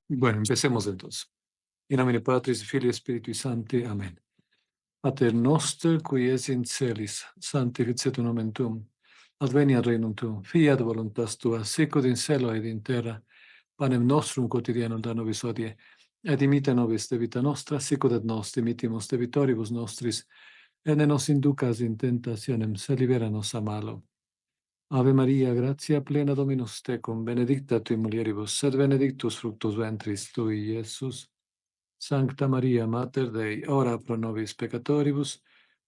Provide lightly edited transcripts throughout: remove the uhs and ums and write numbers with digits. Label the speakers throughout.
Speaker 1: Bueno, empecemos entonces. In nomine Patris, Filii, Spiritui Sancti. Amen. Pater noster, qui es in celis, sanctificetur nomen tuum. Adveniat regnum tuum. Fiat voluntas tua, sicut in cielo et in terra. Panem nostrum quotidianum da nobis hodie. Et imita nobis debita nostra, sicut et nos dimittimus debitoribus nostris. Et ne nos inducas in tentationem, sed libera nos a malo. Ave Maria, gratia plena Dominus tecum, benedicta tui mulieribus, et benedictus fructus ventris tui, Iesus. Sancta Maria, Mater Dei, ora pro nobis peccatoribus,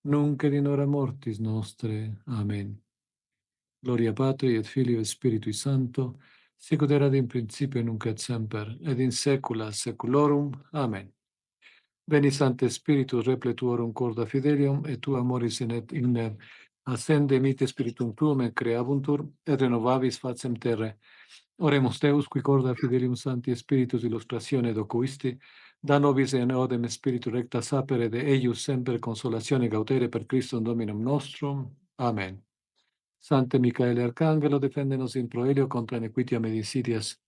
Speaker 1: nunc et in hora mortis nostre. Amen. Gloria Patri et Filio et Spiritui Sancto, sicut erat in principio nunc et semper, et in saecula saeculorum. Amen. Veni Sancte Spiritus repletuorum corda fidelium, et tu amoris in me ascende mite spiritum tuum et creabuntur, et renovabis facem terre. Oremus Deus, qui corda fidelium Sancti Spiritus illustratione docuisti, da nobis et odem spiritu recta sapere de eius semper consolatione gautere per Christum Dominum nostrum. Amen. Sancte Michaele Arcangelo, defendenos in proelio contra nequitiam et insidias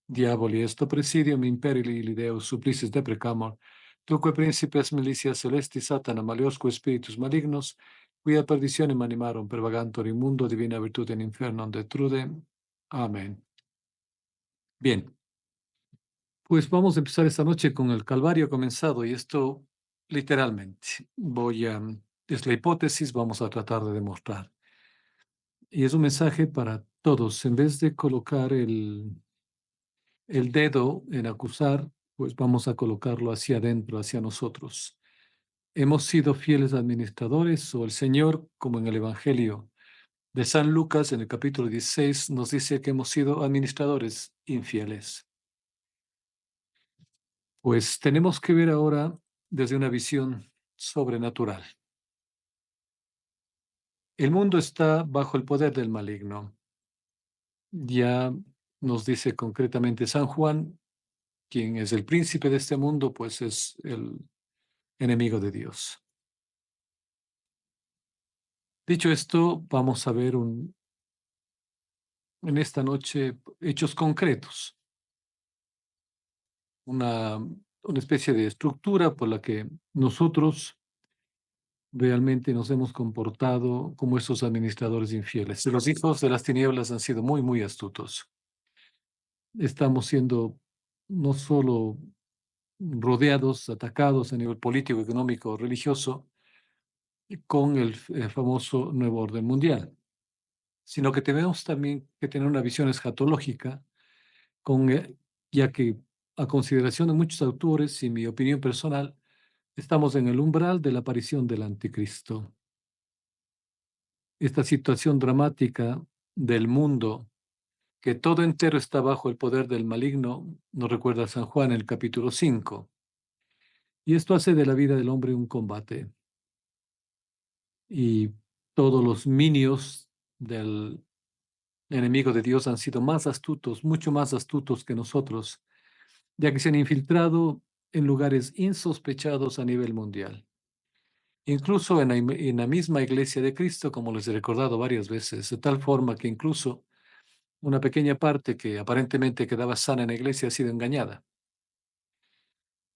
Speaker 1: diaboli esto presidium imperili Deus supplicis deprecamur, tuque principes militias celestis Satana maliosque spiritus malignos, quia perditionem animarum per vagantor in mundo divina virtute in infernum detrude. Amén. Bien, pues vamos a empezar esta noche con el Calvario comenzado, y esto literalmente. Es la hipótesis, vamos a tratar de demostrar. Y es un mensaje para todos. En vez de colocar el dedo en acusar, pues vamos a colocarlo hacia adentro, hacia nosotros. ¿Hemos sido fieles administradores o el Señor, como en el Evangelio de San Lucas, en el capítulo 16, nos dice que hemos sido administradores infieles? Pues tenemos que ver ahora desde una visión sobrenatural. El mundo está bajo el poder del maligno. Ya nos dice concretamente San Juan, quien es el príncipe de este mundo, pues es el enemigo de Dios. Dicho esto, vamos a ver en esta noche hechos concretos, una especie de estructura por la que nosotros realmente nos hemos comportado como esos administradores infieles. Los hijos de las tinieblas han sido muy, muy astutos. Estamos siendo no solo rodeados, atacados a nivel político, económico, religioso, con el famoso nuevo orden mundial, sino que tenemos también que tener una visión escatológica, ya que a consideración de muchos autores y mi opinión personal, estamos en el umbral de la aparición del anticristo. Esta situación dramática del mundo, que todo entero está bajo el poder del maligno, nos recuerda San Juan en el capítulo 5. Y esto hace de la vida del hombre un combate. Y todos los minions del enemigo de Dios han sido más astutos, mucho más astutos que nosotros, ya que se han infiltrado en lugares insospechados a nivel mundial. Incluso en la misma iglesia de Cristo, como les he recordado varias veces, de tal forma que incluso una pequeña parte que aparentemente quedaba sana en la iglesia ha sido engañada.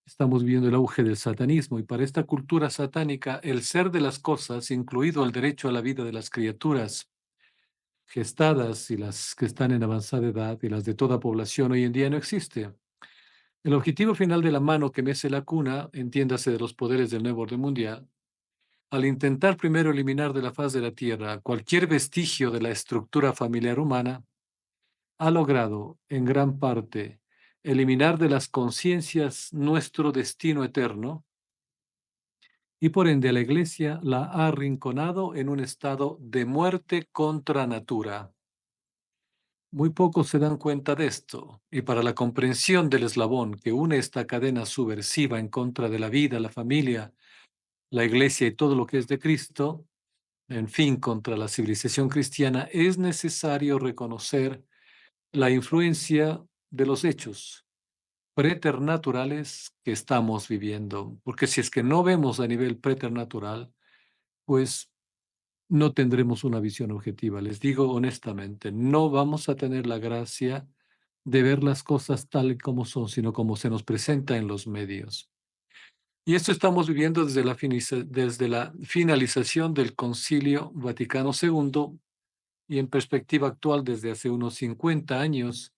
Speaker 1: Estamos viendo el auge del satanismo, y para esta cultura satánica el ser de las cosas, incluido el derecho a la vida de las criaturas gestadas y las que están en avanzada edad y las de toda población, hoy en día no existe. El objetivo final de la mano que mece la cuna, entiéndase de los poderes del nuevo orden mundial, al intentar primero eliminar de la faz de la tierra cualquier vestigio de la estructura familiar humana, ha logrado en gran parte eliminar de las conciencias nuestro destino eterno, y por ende la Iglesia la ha arrinconado en un estado de muerte contra natura. Muy pocos se dan cuenta de esto, y para la comprensión del eslabón que une esta cadena subversiva en contra de la vida, la familia, la Iglesia y todo lo que es de Cristo, en fin, contra la civilización cristiana, es necesario reconocer la influencia de los hechos preternaturales que estamos viviendo, porque si es que no vemos a nivel preternatural, pues no tendremos una visión objetiva. Les digo honestamente, no vamos a tener la gracia de ver las cosas tal y como son, sino como se nos presenta en los medios. Y esto estamos viviendo desde la finalización del Concilio Vaticano II y en perspectiva actual desde hace unos 50 años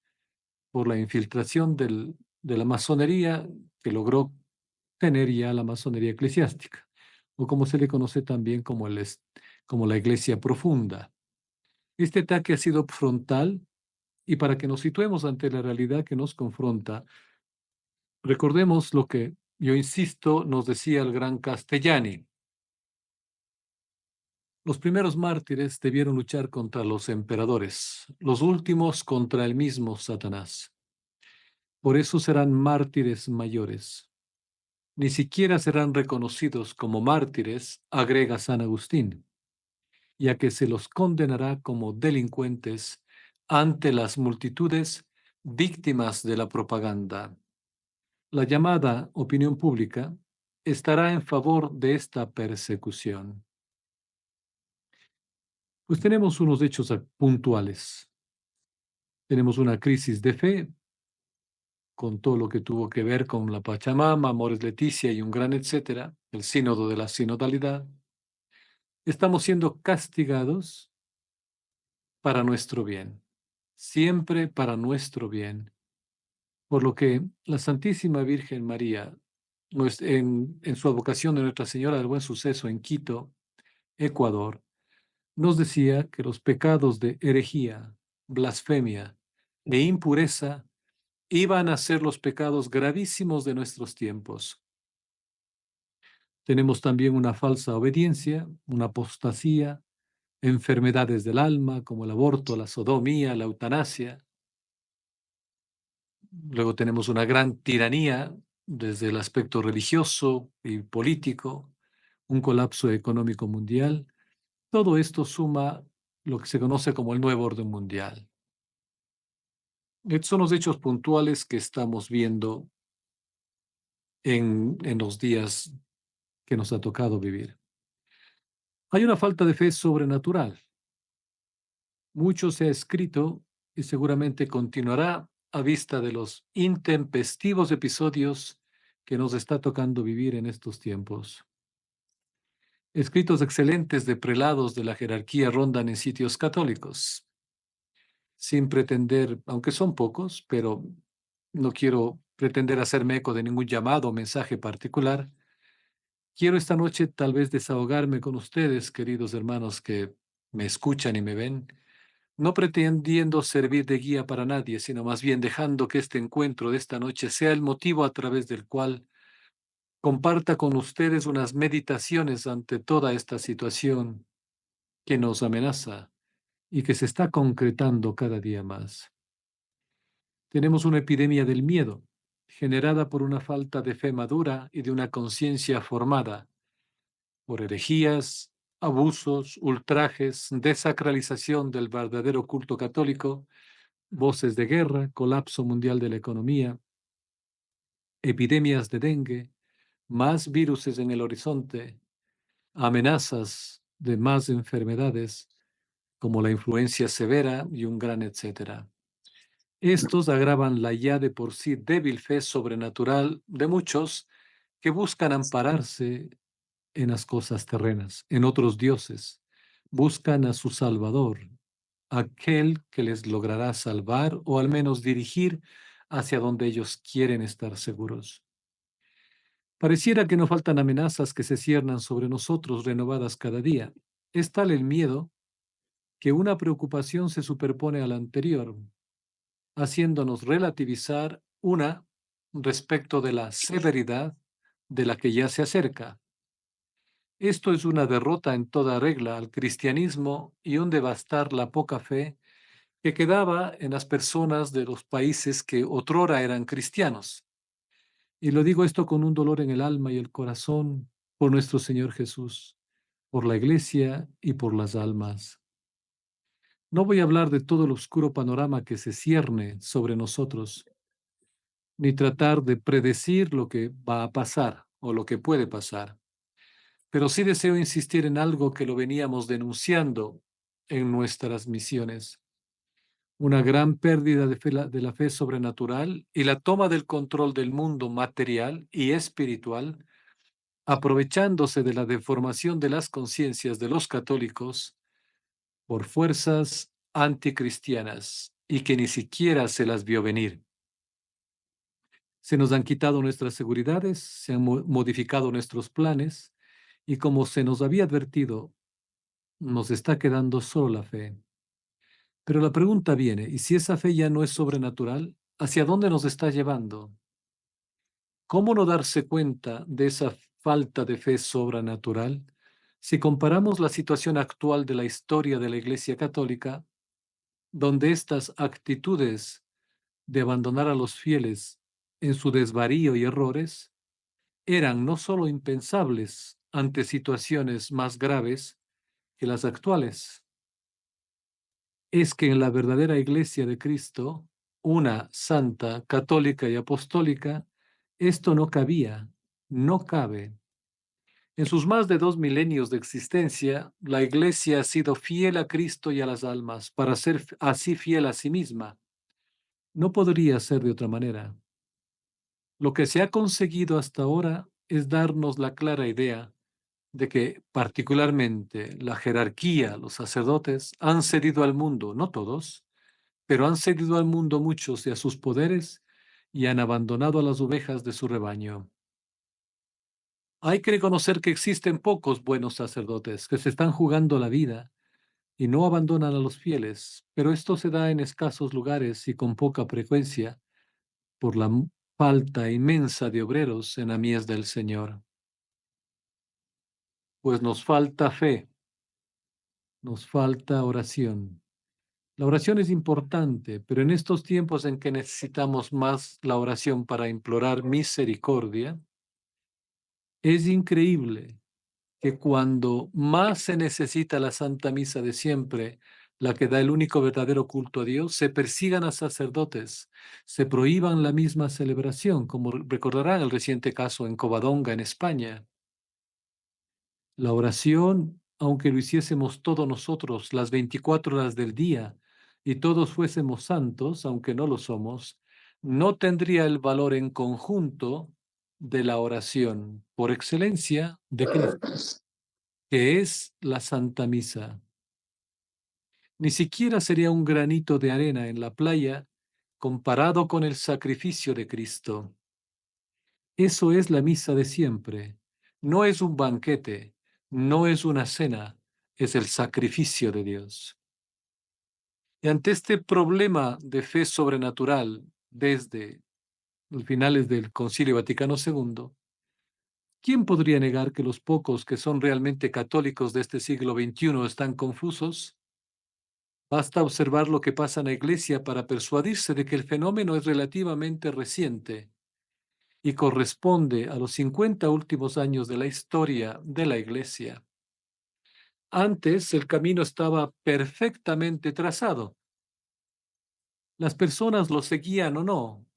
Speaker 1: por la infiltración de la masonería que logró tener ya la masonería eclesiástica, o como se le conoce también como la iglesia profunda. Este ataque ha sido frontal y para que nos situemos ante la realidad que nos confronta, recordemos lo que, yo insisto, nos decía el gran Castellani. Los primeros mártires debieron luchar contra los emperadores, los últimos contra el mismo Satanás. Por eso serán mártires mayores. Ni siquiera serán reconocidos como mártires, agrega San Agustín, ya que se los condenará como delincuentes ante las multitudes víctimas de la propaganda. La llamada opinión pública estará en favor de esta persecución. Pues tenemos unos hechos puntuales. Tenemos una crisis de fe con todo lo que tuvo que ver con la Pachamama, Amores Leticia y un gran etcétera, el sínodo de la sinodalidad. Estamos siendo castigados para nuestro bien, siempre para nuestro bien, por lo que la Santísima Virgen María, en su advocación de Nuestra Señora del Buen Suceso en Quito, Ecuador, nos decía que los pecados de herejía, blasfemia e impureza iban a ser los pecados gravísimos de nuestros tiempos. Tenemos también una falsa obediencia, una apostasía, enfermedades del alma como el aborto, la sodomía, la eutanasia. Luego tenemos una gran tiranía desde el aspecto religioso y político, un colapso económico mundial. Todo esto suma lo que se conoce como el nuevo orden mundial. Estos son los hechos puntuales que estamos viendo en los días que nos ha tocado vivir. Hay una falta de fe sobrenatural. Mucho se ha escrito y seguramente continuará a vista de los intempestivos episodios que nos está tocando vivir en estos tiempos. Escritos excelentes de prelados de la jerarquía rondan en sitios católicos, sin pretender, aunque son pocos, pero no quiero pretender hacerme eco de ningún llamado o mensaje particular. Quiero esta noche tal vez desahogarme con ustedes, queridos hermanos que me escuchan y me ven, no pretendiendo servir de guía para nadie, sino más bien dejando que este encuentro de esta noche sea el motivo a través del cual comparta con ustedes unas meditaciones ante toda esta situación que nos amenaza y que se está concretando cada día más. Tenemos una epidemia del miedo, generada por una falta de fe madura y de una conciencia formada, por herejías, abusos, ultrajes, desacralización del verdadero culto católico, voces de guerra, colapso mundial de la economía, epidemias de dengue, más viruses en el horizonte, amenazas de más enfermedades como la influencia severa y un gran etcétera. Estos agravan la ya de por sí débil fe sobrenatural de muchos que buscan ampararse en las cosas terrenas, en otros dioses. Buscan a su Salvador, aquel que les logrará salvar o al menos dirigir hacia donde ellos quieren estar seguros. Pareciera que no faltan amenazas que se ciernan sobre nosotros renovadas cada día. Es tal el miedo que una preocupación se superpone a la anterior, haciéndonos relativizar una respecto de la severidad de la que ya se acerca. Esto es una derrota en toda regla al cristianismo y un devastar la poca fe que quedaba en las personas de los países que otrora eran cristianos. Y lo digo esto con un dolor en el alma y el corazón por nuestro Señor Jesús, por la iglesia y por las almas. No voy a hablar de todo el oscuro panorama que se cierne sobre nosotros, ni tratar de predecir lo que va a pasar o lo que puede pasar. Pero sí deseo insistir en algo que lo veníamos denunciando en nuestras misiones. una gran pérdida de la fe sobrenatural y la toma del control del mundo material y espiritual, aprovechándose de la deformación de las conciencias de los católicos por fuerzas anticristianas y que ni siquiera se las vio venir. Se nos han quitado nuestras seguridades, se han modificado nuestros planes y como se nos había advertido, nos está quedando solo la fe. Pero la pregunta viene, ¿y si esa fe ya no es sobrenatural? ¿Hacia dónde nos está llevando? ¿Cómo no darse cuenta de esa falta de fe sobrenatural si comparamos la situación actual de la historia de la Iglesia Católica, donde estas actitudes de abandonar a los fieles en su desvarío y errores eran no solo impensables ante situaciones más graves que las actuales? Es que en la verdadera Iglesia de Cristo, una santa, católica y apostólica, esto no cabía, no cabe. En sus más de 2 milenios de existencia, la Iglesia ha sido fiel a Cristo y a las almas para ser así fiel a sí misma. No podría ser de otra manera. Lo que se ha conseguido hasta ahora es darnos la clara idea de que particularmente la jerarquía, los sacerdotes, han cedido al mundo, no todos, pero han cedido al mundo muchos y a sus poderes y han abandonado a las ovejas de su rebaño. Hay que reconocer que existen pocos buenos sacerdotes que se están jugando la vida y no abandonan a los fieles, pero esto se da en escasos lugares y con poca frecuencia por la falta inmensa de obreros en la mies del Señor. Pues nos falta fe, nos falta oración. La oración es importante, pero en estos tiempos en que necesitamos más la oración para implorar misericordia, es increíble que cuando más se necesita la Santa Misa de siempre, la que da el único verdadero culto a Dios, se persigan a sacerdotes, se prohíban la misma celebración, como recordarán el reciente caso en Covadonga, en España. La oración, aunque lo hiciésemos todos nosotros las 24 horas del día y todos fuésemos santos, aunque no lo somos, no tendría el valor en conjunto de la oración por excelencia de Cristo, que es la Santa Misa. Ni siquiera sería un granito de arena en la playa comparado con el sacrificio de Cristo. Eso es la misa de siempre. No es un banquete, no es una cena, es el sacrificio de Dios. Y ante este problema de fe sobrenatural desde los finales del Concilio Vaticano II, ¿quién podría negar que los pocos que son realmente católicos de este siglo XXI están confusos? Basta observar lo que pasa en la Iglesia para persuadirse de que el fenómeno es relativamente reciente y corresponde a los 50 últimos años de la historia de la Iglesia. Antes el camino estaba perfectamente trazado. Las personas lo seguían o no,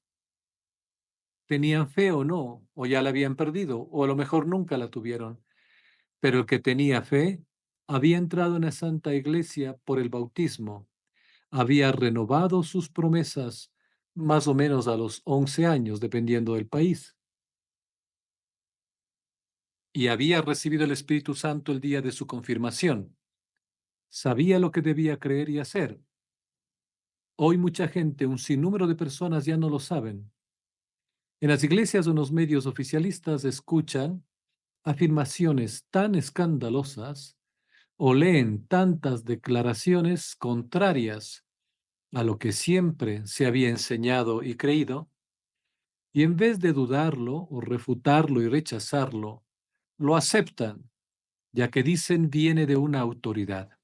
Speaker 1: tenían fe o no, o ya la habían perdido, o a lo mejor nunca la tuvieron. Pero el que tenía fe había entrado en la Santa Iglesia por el bautismo, había renovado sus promesas más o menos a los 11 años, dependiendo del país, y había recibido el Espíritu Santo el día de su confirmación. Sabía lo que debía creer y hacer. Hoy mucha gente, un sinnúmero de personas ya no lo saben. En las iglesias o en los medios oficialistas escuchan afirmaciones tan escandalosas o leen tantas declaraciones contrarias a lo que siempre se había enseñado y creído, y en vez de dudarlo o refutarlo y rechazarlo, lo aceptan, ya que dicen viene de una autoridad.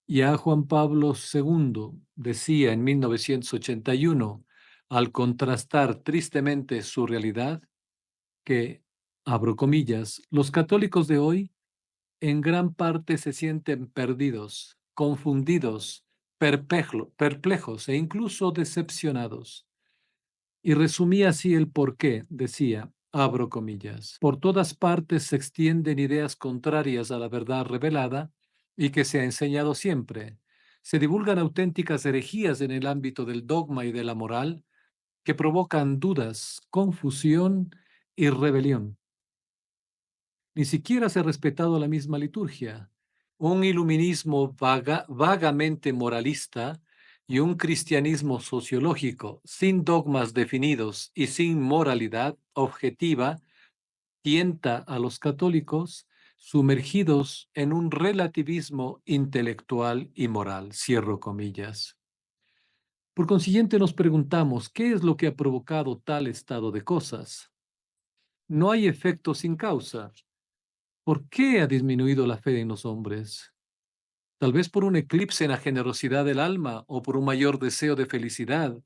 Speaker 1: Ya Juan Pablo II decía en 1981, al contrastar tristemente su realidad, que, abro comillas, los católicos de hoy en gran parte se sienten perdidos, confundidos, perplejos e incluso decepcionados. Y resumía así el porqué, decía, abro comillas, por todas partes se extienden ideas contrarias a la verdad revelada y que se ha enseñado siempre. Se divulgan auténticas herejías en el ámbito del dogma y de la moral que provocan dudas, confusión y rebelión. Ni siquiera se ha respetado la misma liturgia. Un iluminismo vagamente moralista y un cristianismo sociológico sin dogmas definidos y sin moralidad objetiva tienta a los católicos sumergidos en un relativismo intelectual y moral. Cierro comillas. Por consiguiente, nos preguntamos, ¿qué es lo que ha provocado tal estado de cosas? No hay efecto sin causa. ¿Por qué ha disminuido la fe en los hombres? Tal vez por un eclipse en la generosidad del alma, o por un mayor deseo de felicidad,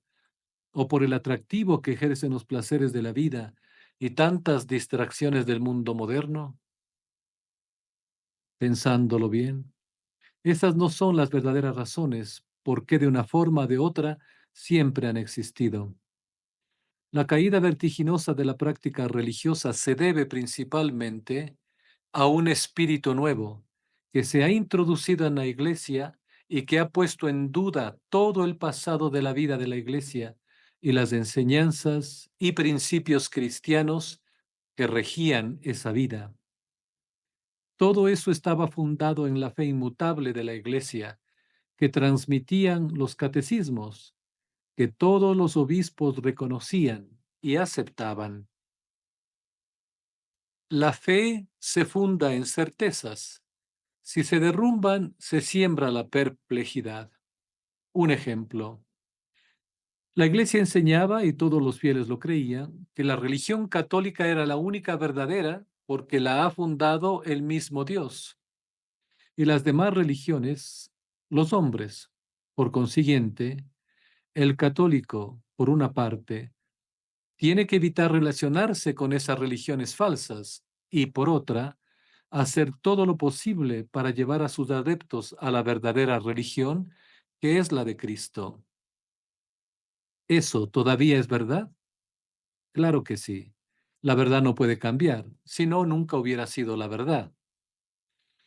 Speaker 1: o por el atractivo que ejercen los placeres de la vida y tantas distracciones del mundo moderno. Pensándolo bien, esas no son las verdaderas razones por qué de una forma o de otra siempre han existido. La caída vertiginosa de la práctica religiosa se debe principalmente a un espíritu nuevo que se ha introducido en la Iglesia y que ha puesto en duda todo el pasado de la vida de la Iglesia y las enseñanzas y principios cristianos que regían esa vida. Todo eso estaba fundado en la fe inmutable de la Iglesia, que transmitían los catecismos, que todos los obispos reconocían y aceptaban. La fe se funda en certezas. Si se derrumban, se siembra la perplejidad. Un ejemplo. La Iglesia enseñaba, y todos los fieles lo creían, que la religión católica era la única verdadera porque la ha fundado el mismo Dios. Y las demás religiones, los hombres. Por consiguiente, el católico, por una parte, tiene que evitar relacionarse con esas religiones falsas y, por otra, hacer todo lo posible para llevar a sus adeptos a la verdadera religión, que es la de Cristo. ¿Eso todavía es verdad? Claro que sí. La verdad no puede cambiar, si no, nunca hubiera sido la verdad.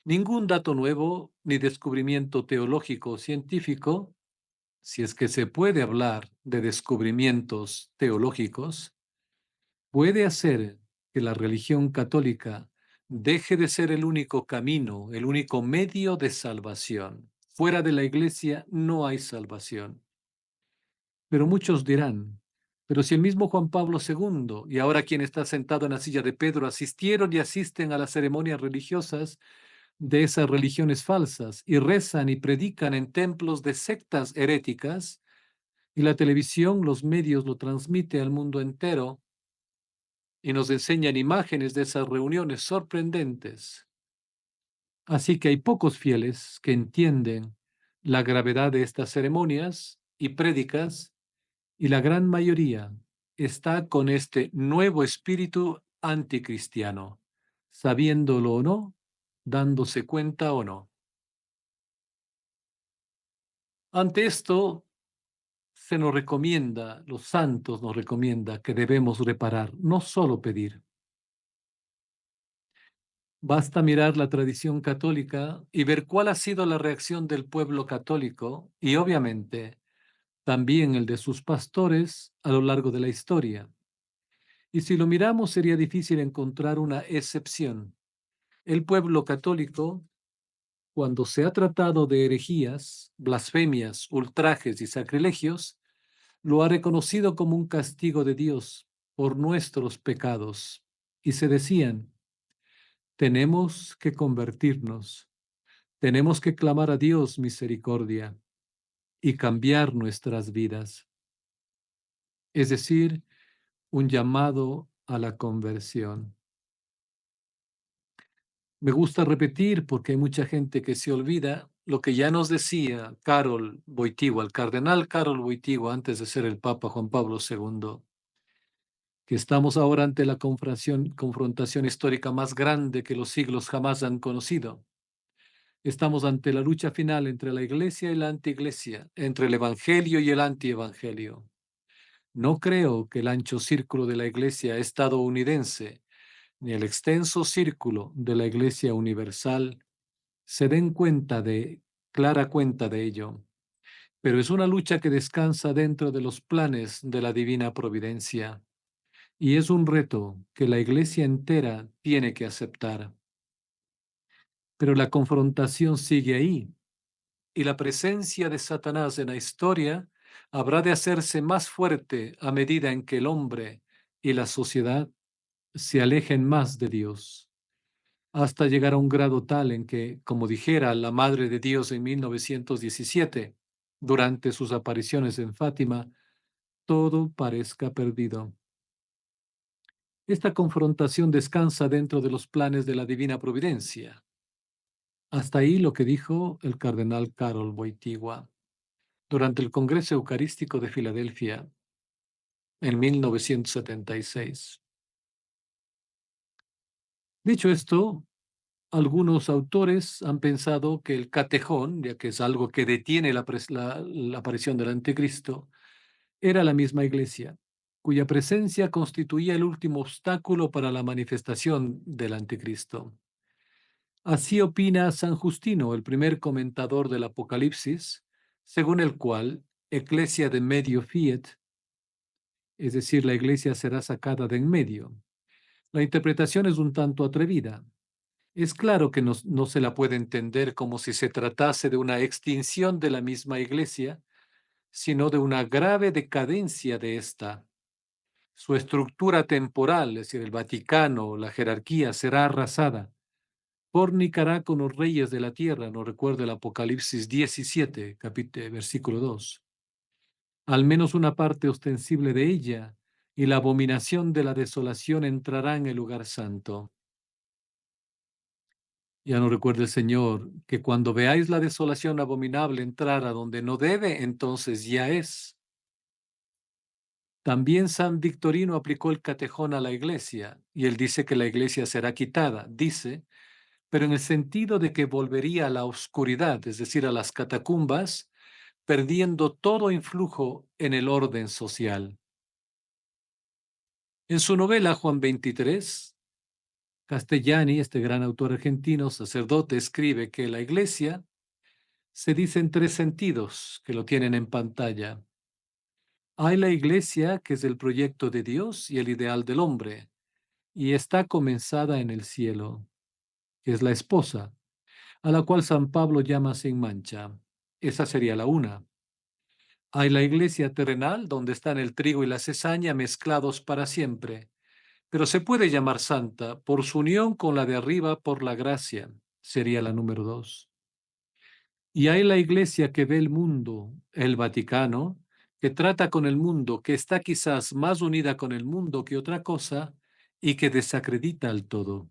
Speaker 1: Ningún dato nuevo ni descubrimiento teológico o científico, si es que se puede hablar de descubrimientos teológicos, puede hacer que la religión católica deje de ser el único camino, el único medio de salvación. Fuera de la Iglesia no hay salvación. Pero muchos dirán, pero si el mismo Juan Pablo II y ahora quien está sentado en la silla de Pedro asistieron y asisten a las ceremonias religiosas de esas religiones falsas y rezan y predican en templos de sectas heréticas, y la televisión, los medios lo transmite al mundo entero, y nos enseñan imágenes de esas reuniones sorprendentes. Así que hay pocos fieles que entienden la gravedad de estas ceremonias y prédicas, y la gran mayoría está con este nuevo espíritu anticristiano, sabiéndolo o no, dándose cuenta o no. Ante esto, se nos recomienda, los santos nos recomienda que debemos reparar, no solo pedir. Basta mirar la tradición católica y ver cuál ha sido la reacción del pueblo católico y obviamente también el de sus pastores a lo largo de la historia. Y si lo miramos sería difícil encontrar una excepción. El pueblo católico, cuando se ha tratado de herejías, blasfemias, ultrajes y sacrilegios, lo ha reconocido como un castigo de Dios por nuestros pecados. Y se decían, tenemos que convertirnos. Tenemos que clamar a Dios misericordia y cambiar nuestras vidas, es decir, un llamado a la conversión. Me gusta repetir porque hay mucha gente que se olvida lo que ya nos decía Karol Wojtyła, el cardenal Karol Wojtyła, antes de ser el Papa Juan Pablo II, que estamos ahora ante la confrontación histórica más grande que los siglos jamás han conocido. Estamos ante la lucha final entre la iglesia y la antiiglesia, entre el evangelio y el antievangelio. No creo que el ancho círculo de la iglesia estadounidense ni el extenso círculo de la iglesia universal se den cuenta de clara cuenta de ello, pero es una lucha que descansa dentro de los planes de la divina providencia y es un reto que la Iglesia entera tiene que aceptar. Pero la confrontación sigue ahí y la presencia de Satanás en la historia habrá de hacerse más fuerte a medida en que el hombre y la sociedad se alejen más de Dios, hasta llegar a un grado tal en que, como dijera la Madre de Dios en 1917, durante sus apariciones en Fátima, todo parezca perdido. Esta confrontación descansa dentro de los planes de la divina providencia. Hasta ahí lo que dijo el cardenal Karol Wojtyła durante el Congreso Eucarístico de Filadelfia en 1976. Dicho esto, algunos autores han pensado que el catejón, ya que es algo que detiene la aparición del anticristo, era la misma iglesia, cuya presencia constituía el último obstáculo para la manifestación del anticristo. Así opina San Justino, el primer comentador del Apocalipsis, según el cual Ecclesia de medio fiat, es decir, la iglesia será sacada de en medio. La interpretación es un tanto atrevida. Es claro que no se la puede entender como si se tratase de una extinción de la misma iglesia, sino de una grave decadencia de ésta. Su estructura temporal, es decir, el Vaticano, la jerarquía, será arrasada. Fornicará con los reyes de la tierra, nos recuerda el Apocalipsis 17, versículo 2. Al menos una parte ostensible de ella, y la abominación de la desolación entrará en el lugar santo. Ya nos recuerda el Señor que cuando veáis la desolación abominable entrar a donde no debe, entonces ya es. También San Victorino aplicó el catejón a la iglesia, y él dice que la iglesia será quitada, dice, pero en el sentido de que volvería a la oscuridad, es decir, a las catacumbas, perdiendo todo influjo en el orden social. En su novela Juan 23, Castellani, este gran autor argentino, sacerdote, escribe que la iglesia se dice en tres sentidos que lo tienen en pantalla. Hay la iglesia, que es el proyecto de Dios y el ideal del hombre, y está comenzada en el cielo, que es la esposa, a la cual San Pablo llama sin mancha. Esa sería la una. Hay la iglesia terrenal, donde están el trigo y la cizaña mezclados para siempre, pero se puede llamar santa por su unión con la de arriba por la gracia. Sería la número dos. Y hay la iglesia que ve el mundo, el Vaticano, que trata con el mundo, que está quizás más unida con el mundo que otra cosa y que desacredita al todo.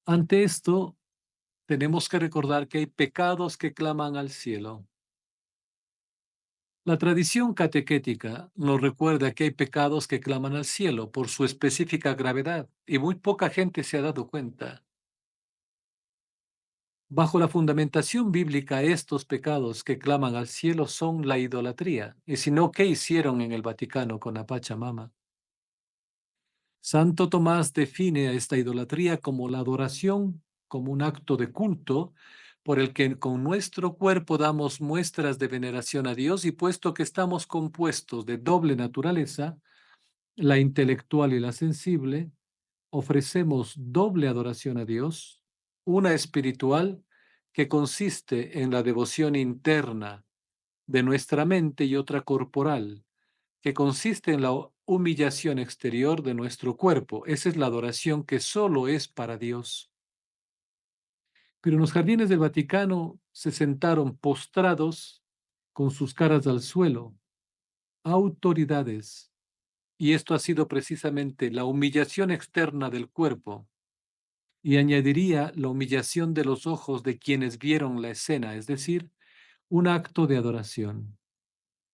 Speaker 1: Ante esto, tenemos que recordar que hay pecados que claman al cielo. La tradición catequética nos recuerda que hay pecados que claman al cielo por su específica gravedad y muy poca gente se ha dado cuenta. Bajo la fundamentación bíblica, estos pecados que claman al cielo son la idolatría. Y si no, ¿qué hicieron en el Vaticano con la Pachamama? Santo Tomás define a esta idolatría como la adoración, como un acto de culto por el que con nuestro cuerpo damos muestras de veneración a Dios y puesto que estamos compuestos de doble naturaleza, la intelectual y la sensible, ofrecemos doble adoración a Dios, una espiritual que consiste en la devoción interna de nuestra mente y otra corporal, que consiste en la humillación exterior de nuestro cuerpo. Esa es la adoración que solo es para Dios. Pero en los jardines del Vaticano se sentaron postrados con sus caras al suelo, autoridades, y esto ha sido precisamente la humillación externa del cuerpo, y añadiría la humillación de los ojos de quienes vieron la escena, es decir, un acto de adoración.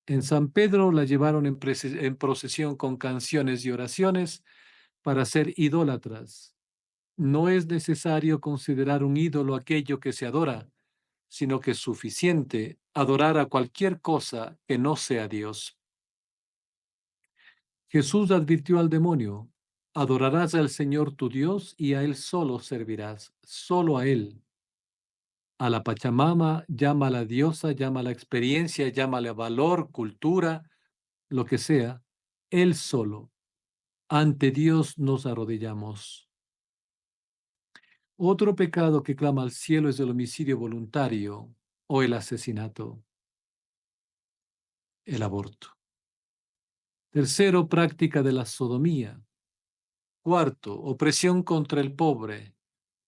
Speaker 1: En San Pedro la llevaron en procesión con canciones y oraciones para ser idólatras. No es necesario considerar un ídolo aquello que se adora, sino que es suficiente adorar a cualquier cosa que no sea Dios. Jesús advirtió al demonio: adorarás al Señor tu Dios y a Él solo servirás, solo a Él. a la Pachamama, llámala diosa, llámala experiencia, llámala valor, cultura, lo que sea, Él solo. Ante Dios nos arrodillamos. Otro pecado que clama al cielo es el homicidio voluntario o el asesinato, el aborto. Tercero, práctica de la sodomía. Cuarto, opresión contra el pobre.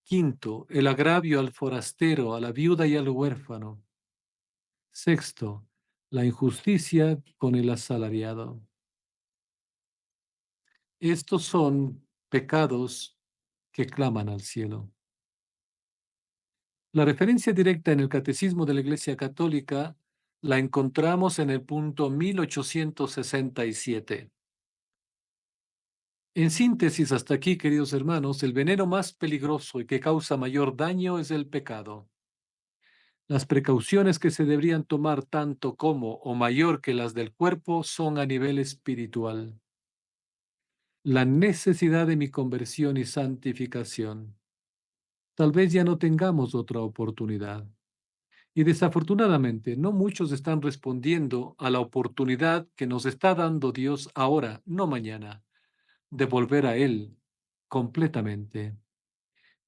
Speaker 1: Quinto, el agravio al forastero, a la viuda y al huérfano. Sexto, la injusticia con el asalariado. Estos son pecados que claman al cielo. La referencia directa en el Catecismo de la Iglesia Católica la encontramos en el punto 1867. En síntesis, hasta aquí, queridos hermanos, el veneno más peligroso y que causa mayor daño es el pecado. Las precauciones que se deberían tomar tanto como o mayor que las del cuerpo son a nivel espiritual. La necesidad de mi conversión y santificación. Tal vez ya no tengamos otra oportunidad. Y desafortunadamente, no muchos están respondiendo a la oportunidad que nos está dando Dios ahora, no mañana, de volver a Él completamente,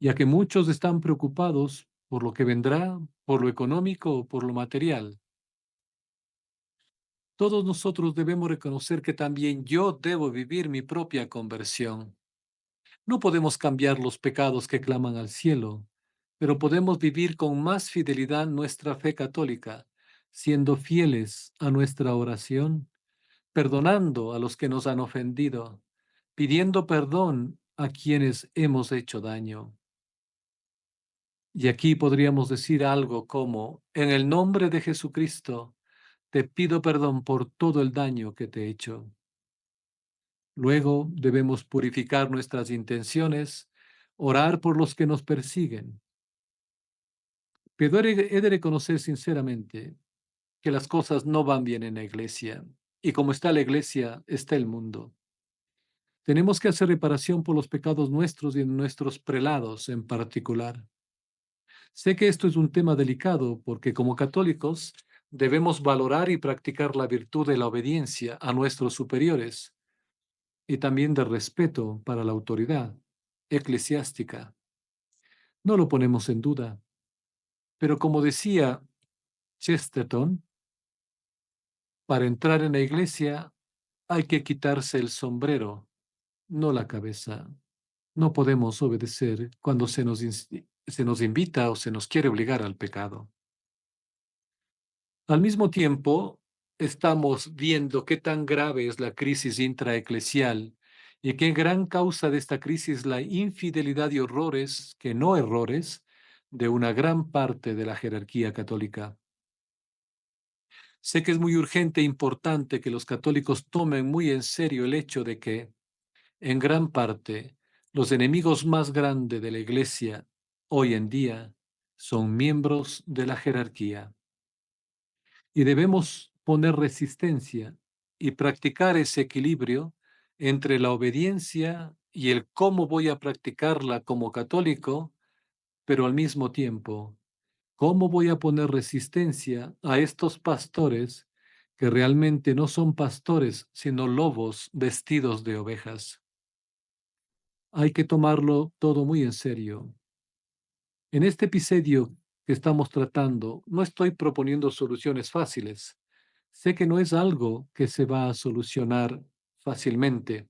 Speaker 1: ya que muchos están preocupados por lo que vendrá, por lo económico o por lo material. Todos nosotros debemos reconocer que también yo debo vivir mi propia conversión. No podemos cambiar los pecados que claman al cielo, pero podemos vivir con más fidelidad nuestra fe católica, siendo fieles a nuestra oración, perdonando a los que nos han ofendido, pidiendo perdón a quienes hemos hecho daño. Y aquí podríamos decir algo como, en el nombre de Jesucristo, te pido perdón por todo el daño que te he hecho. Luego debemos purificar nuestras intenciones, orar por los que nos persiguen. Pero he de reconocer sinceramente que las cosas no van bien en la iglesia. Y como está la iglesia, está el mundo. Tenemos que hacer reparación por los pecados nuestros y de nuestros prelados en particular. Sé que esto es un tema delicado porque como católicos debemos valorar y practicar la virtud de la obediencia a nuestros superiores y también de respeto para la autoridad eclesiástica. No lo ponemos en duda, pero como decía Chesterton, para entrar en la iglesia hay que quitarse el sombrero, no la cabeza. No podemos obedecer cuando se nos invita o se nos quiere obligar al pecado. Al mismo tiempo, estamos viendo qué tan grave es la crisis intraeclesial y qué gran causa de esta crisis la infidelidad y horrores, que no errores, de una gran parte de la jerarquía católica. Sé que es muy urgente e importante que los católicos tomen muy en serio el hecho de que, en gran parte, los enemigos más grandes de la Iglesia hoy en día son miembros de la jerarquía. Y debemos poner resistencia y practicar ese equilibrio entre la obediencia y el cómo voy a practicarla como católico, pero al mismo tiempo, cómo voy a poner resistencia a estos pastores que realmente no son pastores, sino lobos vestidos de ovejas. Hay que tomarlo todo muy en serio. En este episodio que estamos tratando, no estoy proponiendo soluciones fáciles. Sé que no es algo que se va a solucionar fácilmente,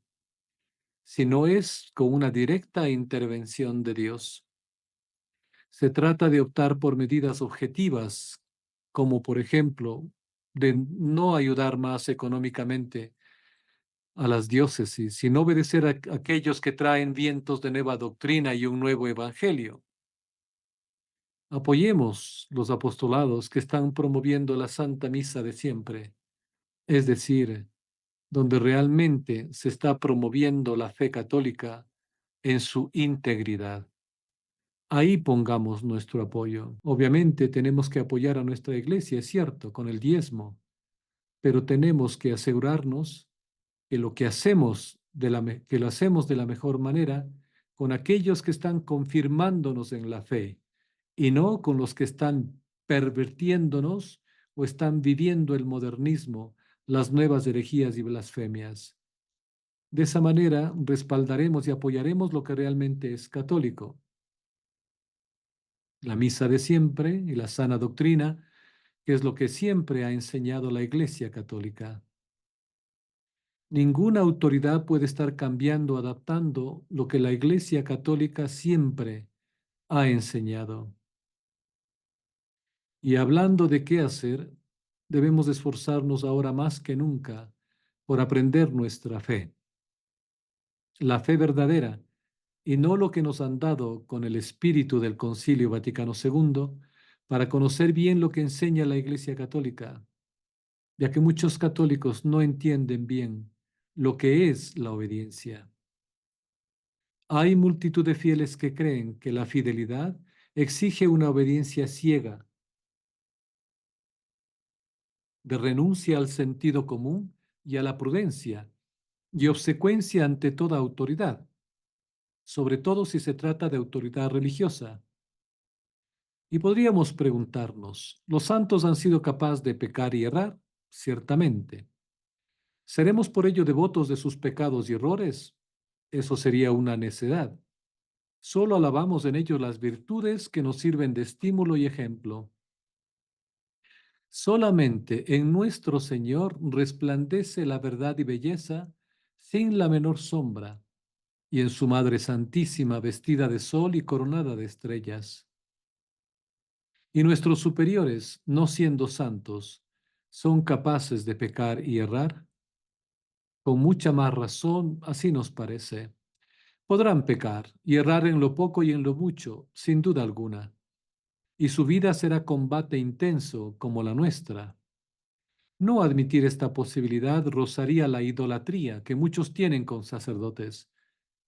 Speaker 1: sino es con una directa intervención de Dios. Se trata de optar por medidas objetivas, como por ejemplo, de no ayudar más económicamente a las diócesis, sino obedecer a aquellos que traen vientos de nueva doctrina y un nuevo evangelio. Apoyemos los apostolados que están promoviendo la Santa Misa de siempre, es decir, donde realmente se está promoviendo la fe católica en su integridad. Ahí pongamos nuestro apoyo. Obviamente tenemos que apoyar a nuestra iglesia, es cierto, con el diezmo, pero tenemos que asegurarnos que lo que hacemos que lo hacemos de la mejor manera con aquellos que están confirmándonos en la fe y no con los que están pervirtiéndonos o están viviendo el modernismo, las nuevas herejías y blasfemias. De esa manera respaldaremos y apoyaremos lo que realmente es católico, la misa de siempre y la sana doctrina, que es lo que siempre ha enseñado la Iglesia Católica. Ninguna autoridad puede estar cambiando, adaptando lo que la Iglesia Católica siempre ha enseñado. Y hablando de qué hacer, debemos esforzarnos ahora más que nunca por aprender nuestra fe, la fe verdadera, y no lo que nos han dado con el espíritu del Concilio Vaticano II, para conocer bien lo que enseña la Iglesia Católica, ya que muchos católicos no entienden bien lo que es la obediencia. Hay multitud de fieles que creen que la fidelidad exige una obediencia ciega, de renuncia al sentido común y a la prudencia, y obsecuencia ante toda autoridad, sobre todo si se trata de autoridad religiosa. Y podríamos preguntarnos, ¿los santos han sido capaces de pecar y errar? Ciertamente. ¿Seremos por ello devotos de sus pecados y errores? Eso sería una necedad. Solo alabamos en ellos las virtudes que nos sirven de estímulo y ejemplo. Solamente en nuestro Señor resplandece la verdad y belleza sin la menor sombra, y en su Madre Santísima vestida de sol y coronada de estrellas. Y nuestros superiores, no siendo santos, son capaces de pecar y errar. Con mucha más razón, así nos parece. Podrán pecar y errar en lo poco y en lo mucho, sin duda alguna, y su vida será combate intenso como la nuestra. No admitir esta posibilidad rozaría la idolatría que muchos tienen con sacerdotes,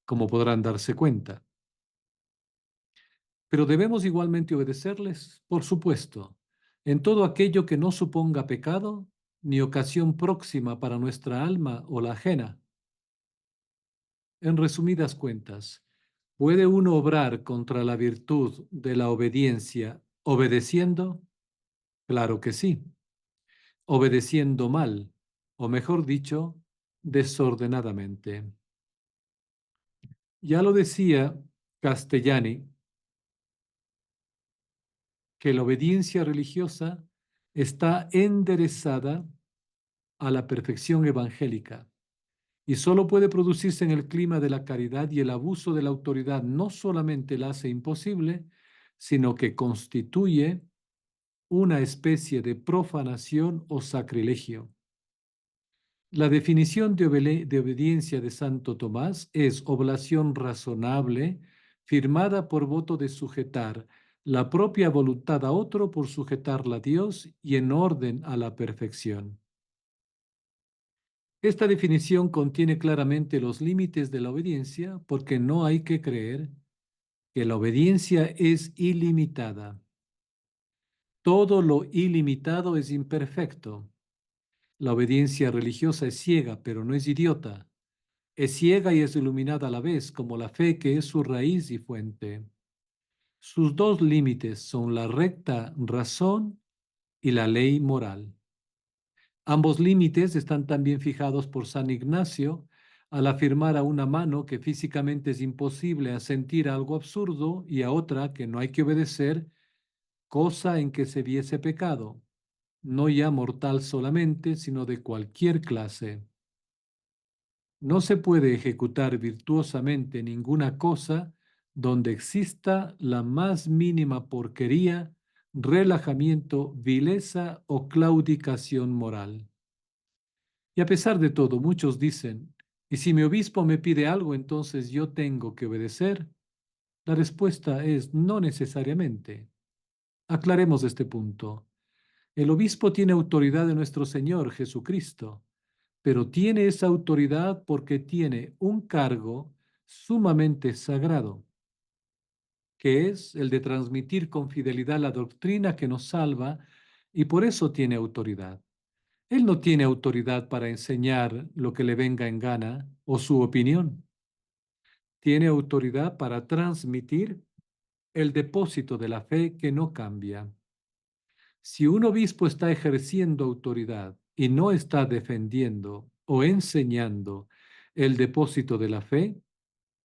Speaker 1: como podrán darse cuenta. Pero debemos igualmente obedecerles, por supuesto, en todo aquello que no suponga pecado ni ocasión próxima para nuestra alma o la ajena. En resumidas cuentas, ¿puede uno obrar contra la virtud de la obediencia obedeciendo? Claro que sí. Obedeciendo mal, o mejor dicho, desordenadamente. Ya lo decía Castellani, que la obediencia religiosa está enderezada a la perfección evangélica y solo puede producirse en el clima de la caridad, y el abuso de la autoridad no solamente la hace imposible, sino que constituye una especie de profanación o sacrilegio. La definición de obediencia de Santo Tomás es oblación razonable, firmada por voto de sujetar la propia voluntad a otro por sujetarla a Dios y en orden a la perfección. Esta definición contiene claramente los límites de la obediencia, porque no hay que creer que la obediencia es ilimitada. Todo lo ilimitado es imperfecto. La obediencia religiosa es ciega, pero no es idiota. Es ciega y es iluminada a la vez, como la fe, que es su raíz y fuente. Sus dos límites son la recta razón y la ley moral. Ambos límites están también fijados por San Ignacio al afirmar a una mano que físicamente es imposible asentir a algo absurdo, y a otra que no hay que obedecer, cosa en que se viese pecado, no ya mortal solamente, sino de cualquier clase. No se puede ejecutar virtuosamente ninguna cosa donde exista la más mínima porquería, relajamiento, vileza o claudicación moral. Y a pesar de todo, muchos dicen, ¿y si mi obispo me pide algo, entonces yo tengo que obedecer? La respuesta es no necesariamente. Aclaremos este punto. El obispo tiene autoridad de nuestro Señor Jesucristo, pero tiene esa autoridad porque tiene un cargo sumamente sagrado, que es el de transmitir con fidelidad la doctrina que nos salva, y por eso tiene autoridad. Él no tiene autoridad para enseñar lo que le venga en gana o su opinión. Tiene autoridad para transmitir el depósito de la fe que no cambia. Si un obispo está ejerciendo autoridad y no está defendiendo o enseñando el depósito de la fe,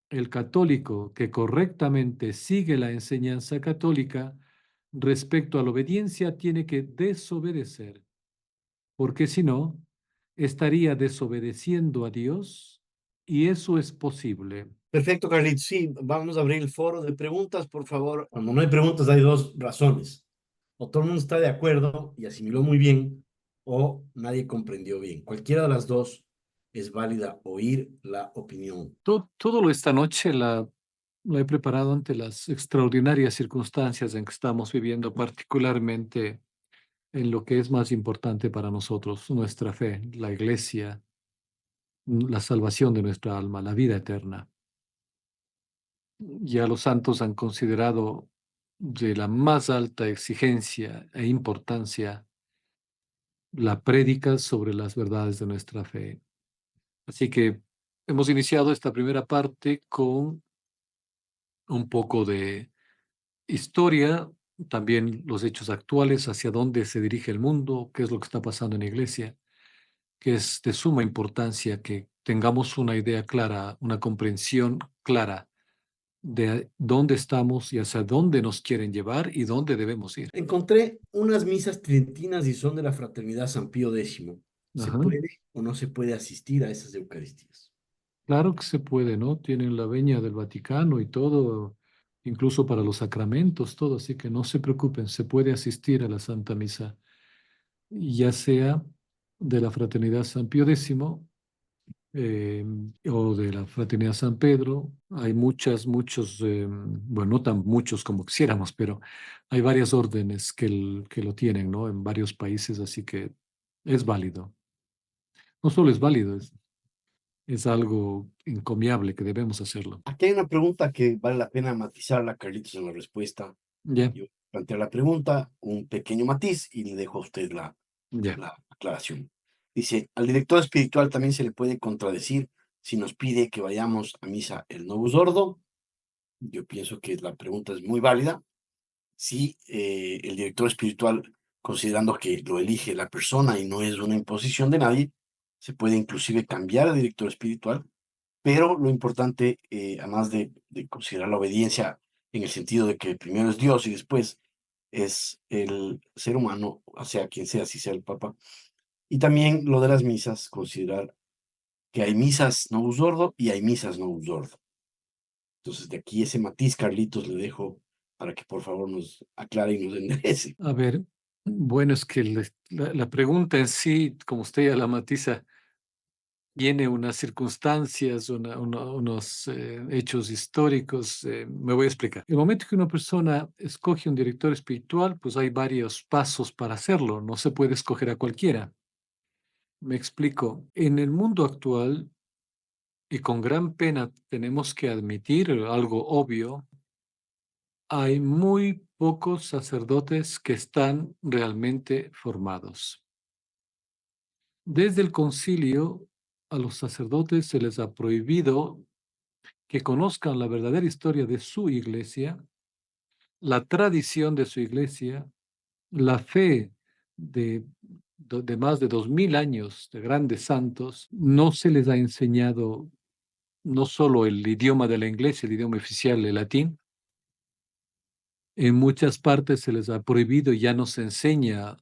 Speaker 1: el católico que correctamente sigue la enseñanza católica respecto a la obediencia tiene que desobedecer, porque si no, estaría desobedeciendo a Dios y eso es posible.
Speaker 2: Perfecto, Carlitos. Sí, vamos a abrir el foro de preguntas, por favor. Cuando no hay preguntas, hay dos razones. O todo el mundo está de acuerdo y asimiló muy bien, o nadie comprendió bien. Cualquiera de las dos es válida oír la opinión.
Speaker 1: Todo lo esta noche la he preparado ante las extraordinarias circunstancias en que estamos viviendo, particularmente en lo que es más importante para nosotros, nuestra fe, la iglesia, la salvación de nuestra alma, la vida eterna. Ya los santos han considerado de la más alta exigencia e importancia la prédica sobre las verdades de nuestra fe. Así que hemos iniciado esta primera parte con un poco de historia, también los hechos actuales, hacia dónde se dirige el mundo, qué es lo que está pasando en la iglesia, que es de suma importancia que tengamos una idea clara, una comprensión clara de dónde estamos y hacia dónde nos quieren llevar y dónde debemos ir.
Speaker 2: Encontré unas misas tridentinas y son de la Fraternidad San Pío X. ¿Se
Speaker 1: Ajá.
Speaker 2: puede o no se puede asistir a esas Eucaristías?
Speaker 1: Claro que se puede, ¿no? Tienen la veña del Vaticano y todo, incluso para los sacramentos, todo, así que no se preocupen, se puede asistir a la Santa Misa, ya sea de la Fraternidad San Pío X eh, o de la Fraternidad San Pedro. Hay muchos, bueno, no tan muchos como quisiéramos, pero hay varias órdenes que lo tienen, ¿no? En varios países, así que es válido. No solo es válido, es algo encomiable que debemos hacerlo.
Speaker 2: Aquí hay una pregunta que vale la pena matizarla, Carlitos, en la respuesta.
Speaker 1: Ya,
Speaker 2: Yo planteo la pregunta, un pequeño matiz y le dejo a usted
Speaker 1: ya.
Speaker 2: la aclaración. Dice, al director espiritual también se le puede contradecir si nos pide que vayamos a misa el Novus Ordo. Yo pienso que la pregunta es muy válida. Si el director espiritual, considerando que lo elige la persona y no es una imposición de nadie, se puede inclusive cambiar de director espiritual, pero lo importante, además de considerar la obediencia en el sentido de que primero es Dios y después es el ser humano, o sea, quien sea, si sea el Papa, y también lo de las misas, considerar que hay misas Novus Ordo y hay misas Novus Ordo. Entonces, de aquí ese matiz, Carlitos, le dejo para que por favor nos aclare y nos enderece.
Speaker 1: A ver, bueno, es que la pregunta en sí, como usted ya la matiza, tiene unas circunstancias, unos hechos históricos. Me voy a explicar. El momento que una persona escoge un director espiritual, pues hay varios pasos para hacerlo. No se puede escoger a cualquiera. Me explico. En el mundo actual, y con gran pena tenemos que admitir algo obvio, hay muy pocos sacerdotes que están realmente formados. Desde el concilio, a los sacerdotes se les ha prohibido que conozcan la verdadera historia de su iglesia, la tradición de su iglesia, la fe de, de más de 2000 años de grandes santos. No se les ha enseñado no solo el idioma de la iglesia, el idioma oficial, el latín. En muchas partes se les ha prohibido y ya no se enseña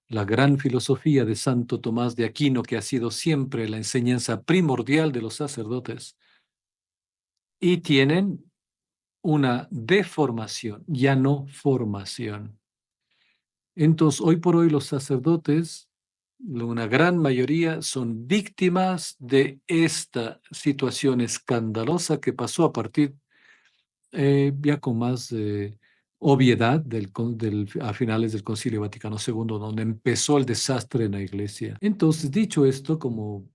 Speaker 1: la gran filosofía de Santo Tomás de Aquino, que ha sido siempre la enseñanza primordial de los sacerdotes, y tienen una deformación, ya no formación. Entonces, hoy por hoy los sacerdotes, una gran mayoría, son víctimas de esta situación escandalosa que pasó a partir ya con más obviedad a finales del Concilio Vaticano II, donde empezó el desastre en la iglesia. Entonces, dicho esto como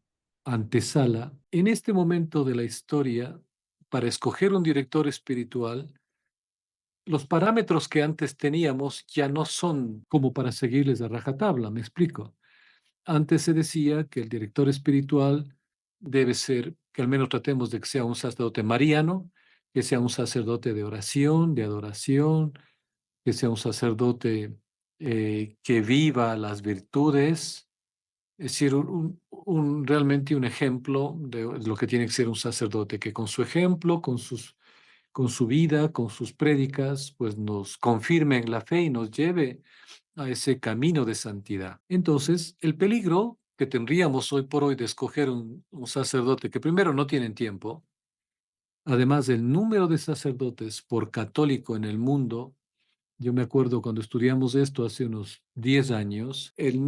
Speaker 1: antesala, en este momento de la historia, para escoger un director espiritual, los parámetros que antes teníamos ya no son como para seguirles a rajatabla, me explico. Antes se decía que el director espiritual debe ser, que al menos tratemos de que sea un sacerdote mariano, que sea un sacerdote de oración, de adoración, que sea un sacerdote que viva las virtudes, es decir, realmente un ejemplo de lo que tiene que ser un sacerdote, que con su ejemplo, con su vida, con sus prédicas, pues nos confirme en la fe y nos lleve a ese camino de santidad. Entonces, el peligro que tendríamos hoy por hoy de escoger un sacerdote que primero no tienen tiempo, además del número de sacerdotes por católico en el mundo. Yo me acuerdo cuando estudiamos esto hace unos 10 años, el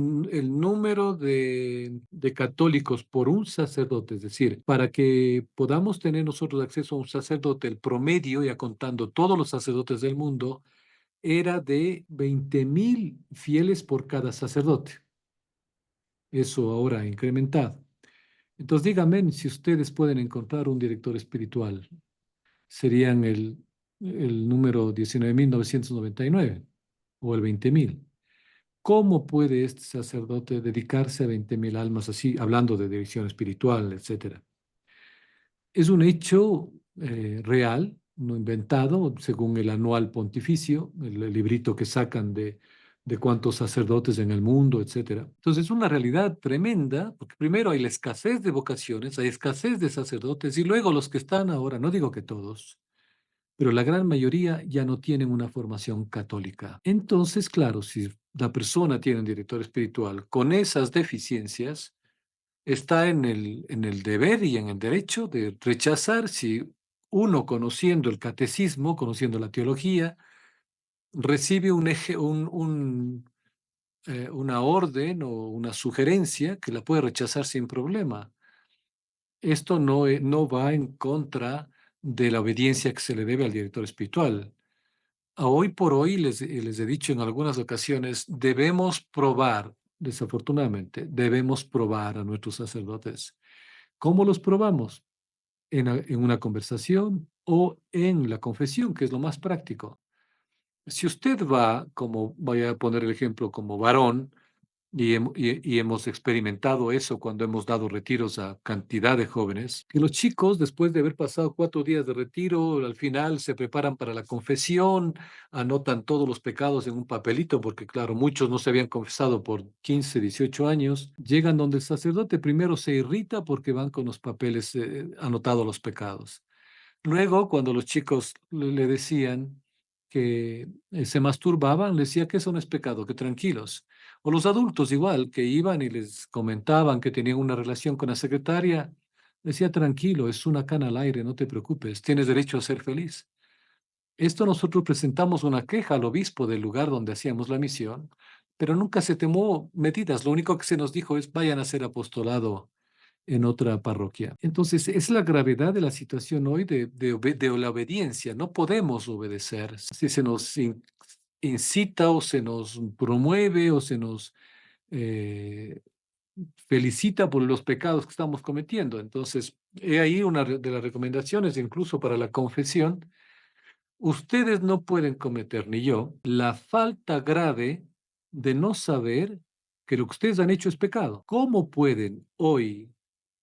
Speaker 1: número de católicos por un sacerdote, es decir, para que podamos tener nosotros acceso a un sacerdote, el promedio, ya contando todos los sacerdotes del mundo, era de 20.000 fieles por cada sacerdote. Eso ahora ha incrementado. Entonces díganme si ustedes pueden encontrar un director espiritual. Serían el número 19.999 o el 20.000. ¿Cómo puede este sacerdote dedicarse a 20.000 almas así, hablando de dirección espiritual, etcétera? Es un hecho real, no inventado, según el Anual Pontificio, el librito que sacan de cuántos sacerdotes en el mundo, etcétera. Entonces es una realidad tremenda, porque primero hay la escasez de vocaciones, hay escasez de sacerdotes, y luego los que están ahora, no digo que todos, pero la gran mayoría ya no tienen una formación católica. Entonces, claro, si la persona tiene un director espiritual con esas deficiencias, está en el deber y en el derecho de rechazar si uno, conociendo el catecismo, conociendo la teología, recibe una orden o una sugerencia que la puede rechazar sin problema. Esto no va en contra de la obediencia que se le debe al director espiritual. A hoy por hoy, les he dicho en algunas ocasiones, debemos probar, desafortunadamente, debemos probar a nuestros sacerdotes. ¿Cómo los probamos? En una conversación o en la confesión, que es lo más práctico. Si usted va, como voy a poner el ejemplo, como varón, y hemos experimentado eso cuando hemos dado retiros a cantidad de jóvenes, que los chicos, después de haber pasado 4 días de retiro, al final se preparan para la confesión, anotan todos los pecados en un papelito, porque claro, muchos no se habían confesado por 15, 18 años, llegan donde el sacerdote primero se irrita porque van con los papeles anotados los pecados. Luego, cuando los chicos le decían que se masturbaban, le decía que eso no es pecado, que tranquilos. O los adultos igual, que iban y les comentaban que tenían una relación con la secretaria, decía tranquilo, es una cana al aire, no te preocupes, tienes derecho a ser feliz. Esto nosotros presentamos una queja al obispo del lugar donde hacíamos la misión, pero nunca se tomó medidas. Lo único que se nos dijo es vayan a hacer apostolado en otra parroquia. Entonces, es la gravedad de la situación hoy de la obediencia. No podemos obedecer. Si se nos incita o se nos promueve o se nos eh, felicita por los pecados que estamos cometiendo. Entonces, he ahí una de las recomendaciones, incluso para la confesión. Ustedes no pueden cometer, ni yo, la falta grave de no saber que lo que ustedes han hecho es pecado. ¿Cómo pueden hoy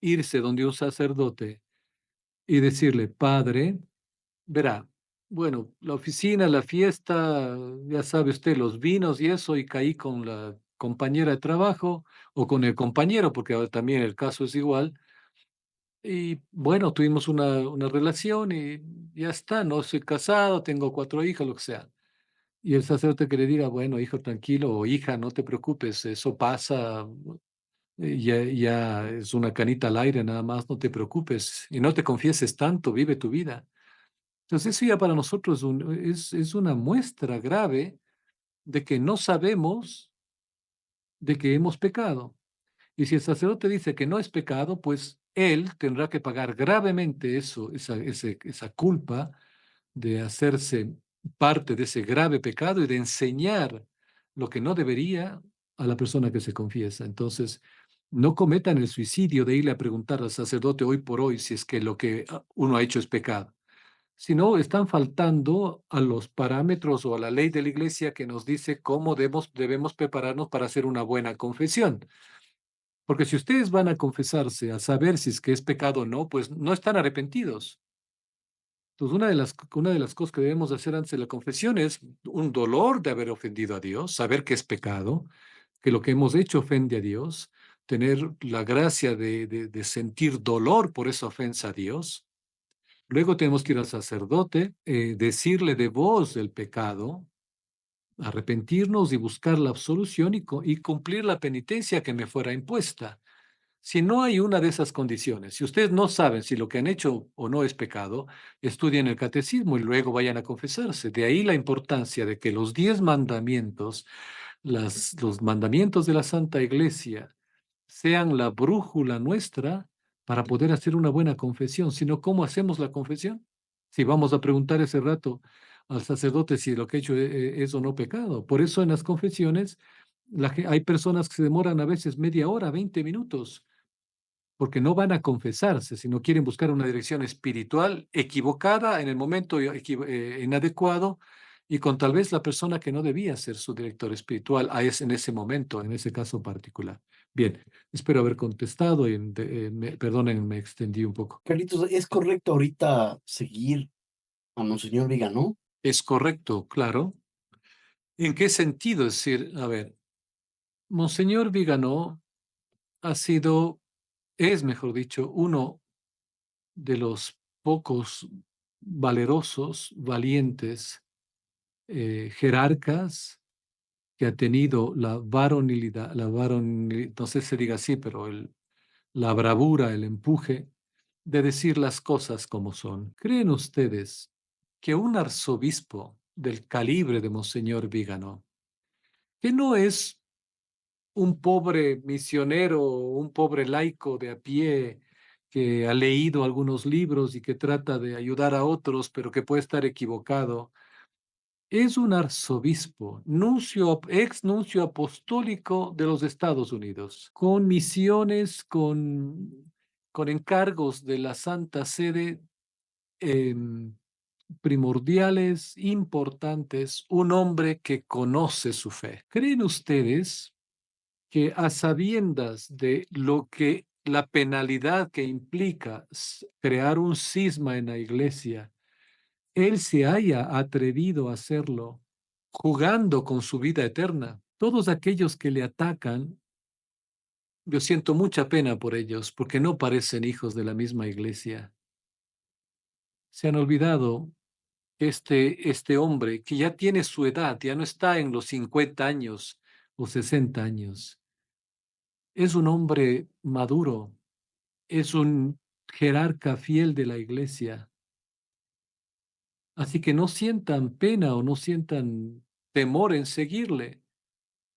Speaker 1: irse donde un sacerdote y decirle, padre, verá, bueno, la oficina, la fiesta, ya sabe usted, los vinos y eso, y caí con la compañera de trabajo o con el compañero, porque ahora también el caso es igual, y bueno, tuvimos una relación y ya está, no soy casado, tengo 4 hijos, lo que sea. Y el sacerdote que le diga, bueno, hijo, tranquilo, o hija, no te preocupes, eso pasa, ya es una canita al aire, nada más, no te preocupes, y no te confieses tanto, vive tu vida. Entonces, eso ya para nosotros es una muestra grave de que no sabemos de que hemos pecado. Y si el sacerdote dice que no es pecado, pues él tendrá que pagar gravemente esa culpa de hacerse parte de ese grave pecado y de enseñar lo que no debería a la persona que se confiesa. Entonces, no cometan el suicidio de irle a preguntar al sacerdote hoy por hoy si es que lo que uno ha hecho es pecado, sino están faltando a los parámetros o a la ley de la iglesia que nos dice cómo debemos prepararnos para hacer una buena confesión. Porque si ustedes van a confesarse a saber si es que es pecado o no, pues no están arrepentidos. Entonces, una de las cosas que debemos hacer antes de la confesión es un dolor de haber ofendido a Dios, saber que es pecado, que lo que hemos hecho ofende a Dios, tener la gracia de sentir dolor por esa ofensa a Dios. Luego tenemos que ir al sacerdote, decirle de voz el pecado, arrepentirnos y buscar la absolución y cumplir la penitencia que me fuera impuesta. Si no hay una de esas condiciones, si ustedes no saben si lo que han hecho o no es pecado, estudien el catecismo y luego vayan a confesarse. De ahí la importancia de que los 10 mandamientos, los mandamientos de la Santa Iglesia, sean la brújula nuestra para poder hacer una buena confesión. Si no, ¿cómo hacemos la confesión? Si vamos a preguntar ese rato al sacerdote si lo que he hecho es o no pecado. Por eso en las confesiones hay personas que se demoran a veces media hora, 20 minutos porque no van a confesarse, sino quieren buscar una dirección espiritual equivocada en el momento inadecuado y con tal vez la persona que no debía ser su director espiritual en ese momento, en ese caso particular. Bien, espero haber contestado y perdonen, me extendí un poco.
Speaker 2: Carlitos, ¿es correcto ahorita seguir a Monseñor Viganó?
Speaker 1: Es correcto, claro. ¿En qué sentido? Es decir, a ver, Monseñor Viganó ha sido, es mejor dicho, uno de los pocos valerosos, valientes jerarcas que ha tenido la varonilidad, no sé si se diga así, pero la bravura, el empuje de decir las cosas como son. ¿Creen ustedes que un arzobispo del calibre de Monseñor Vígano, que no es un pobre misionero, un pobre laico de a pie, que ha leído algunos libros y que trata de ayudar a otros, pero que puede estar equivocado, es un arzobispo, ex nuncio apostólico de los Estados Unidos, con misiones, con encargos de la Santa Sede em, primordiales, importantes, un hombre que conoce su fe? ¿Creen ustedes que a sabiendas de lo que la penalidad que implica crear un cisma en la iglesia, él se haya atrevido a hacerlo jugando con su vida eterna? Todos aquellos que le atacan, yo siento mucha pena por ellos porque no parecen hijos de la misma iglesia. Se han olvidado que este hombre, que ya tiene su edad, ya no está en los 50 años o 60 años, es un hombre maduro, es un jerarca fiel de la iglesia. Así que no sientan pena o no sientan temor en seguirle.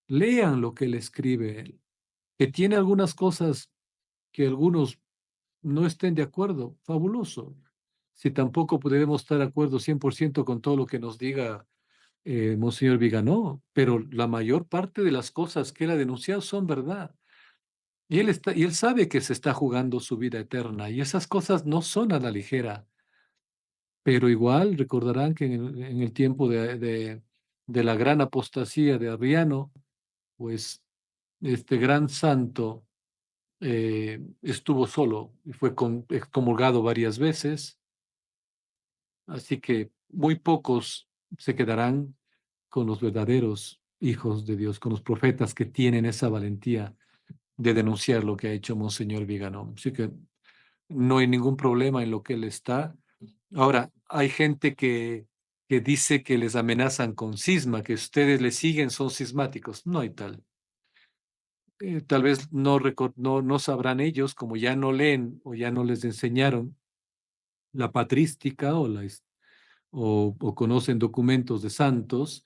Speaker 1: Lean lo que él escribe, que tiene algunas cosas que algunos no estén de acuerdo. Fabuloso. Si tampoco podemos estar de acuerdo 100% con todo lo que nos diga Monseñor Viganó, pero la mayor parte de las cosas que él ha denunciado son verdad. Y él sabe que se está jugando su vida eterna y esas cosas no son a la ligera. Pero igual recordarán que en el tiempo de la gran apostasía de Arriano, pues este gran santo estuvo solo y fue excomulgado varias veces, así que muy pocos se quedarán con los verdaderos hijos de Dios, con los profetas que tienen esa valentía de denunciar lo que ha hecho Monseñor Viganó. Así que no hay ningún problema en lo que él está. Ahora, hay gente que dice que les amenazan con cisma, que ustedes le siguen, son cismáticos. No hay tal. Tal vez no sabrán ellos, como ya no leen o ya no les enseñaron la patrística o conocen documentos de santos.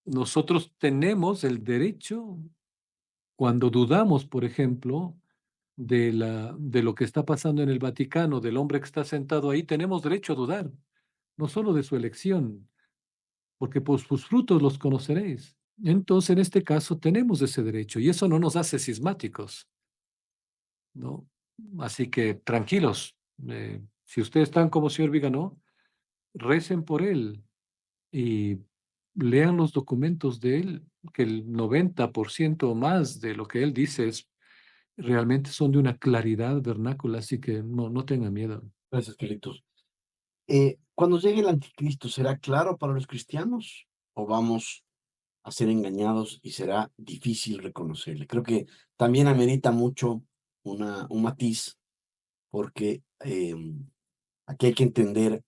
Speaker 1: Nosotros tenemos el derecho, cuando dudamos, por ejemplo, de lo que está pasando en el Vaticano, del hombre que está sentado ahí, tenemos derecho a dudar, no solo de su elección, porque por sus frutos los conoceréis. Entonces, en este caso, tenemos ese derecho y eso no nos hace cismáticos, ¿no? Así que tranquilos, si ustedes están como señor Viganó, recen por él y lean los documentos de él, que el 90% o más de lo que él dice realmente son de una claridad vernácula, así que no tengan miedo.
Speaker 2: Gracias, Carlitos. Cuando llegue el anticristo, ¿será claro para los cristianos o vamos a ser engañados y será difícil reconocerle? Creo que también amerita mucho un matiz porque aquí hay que entender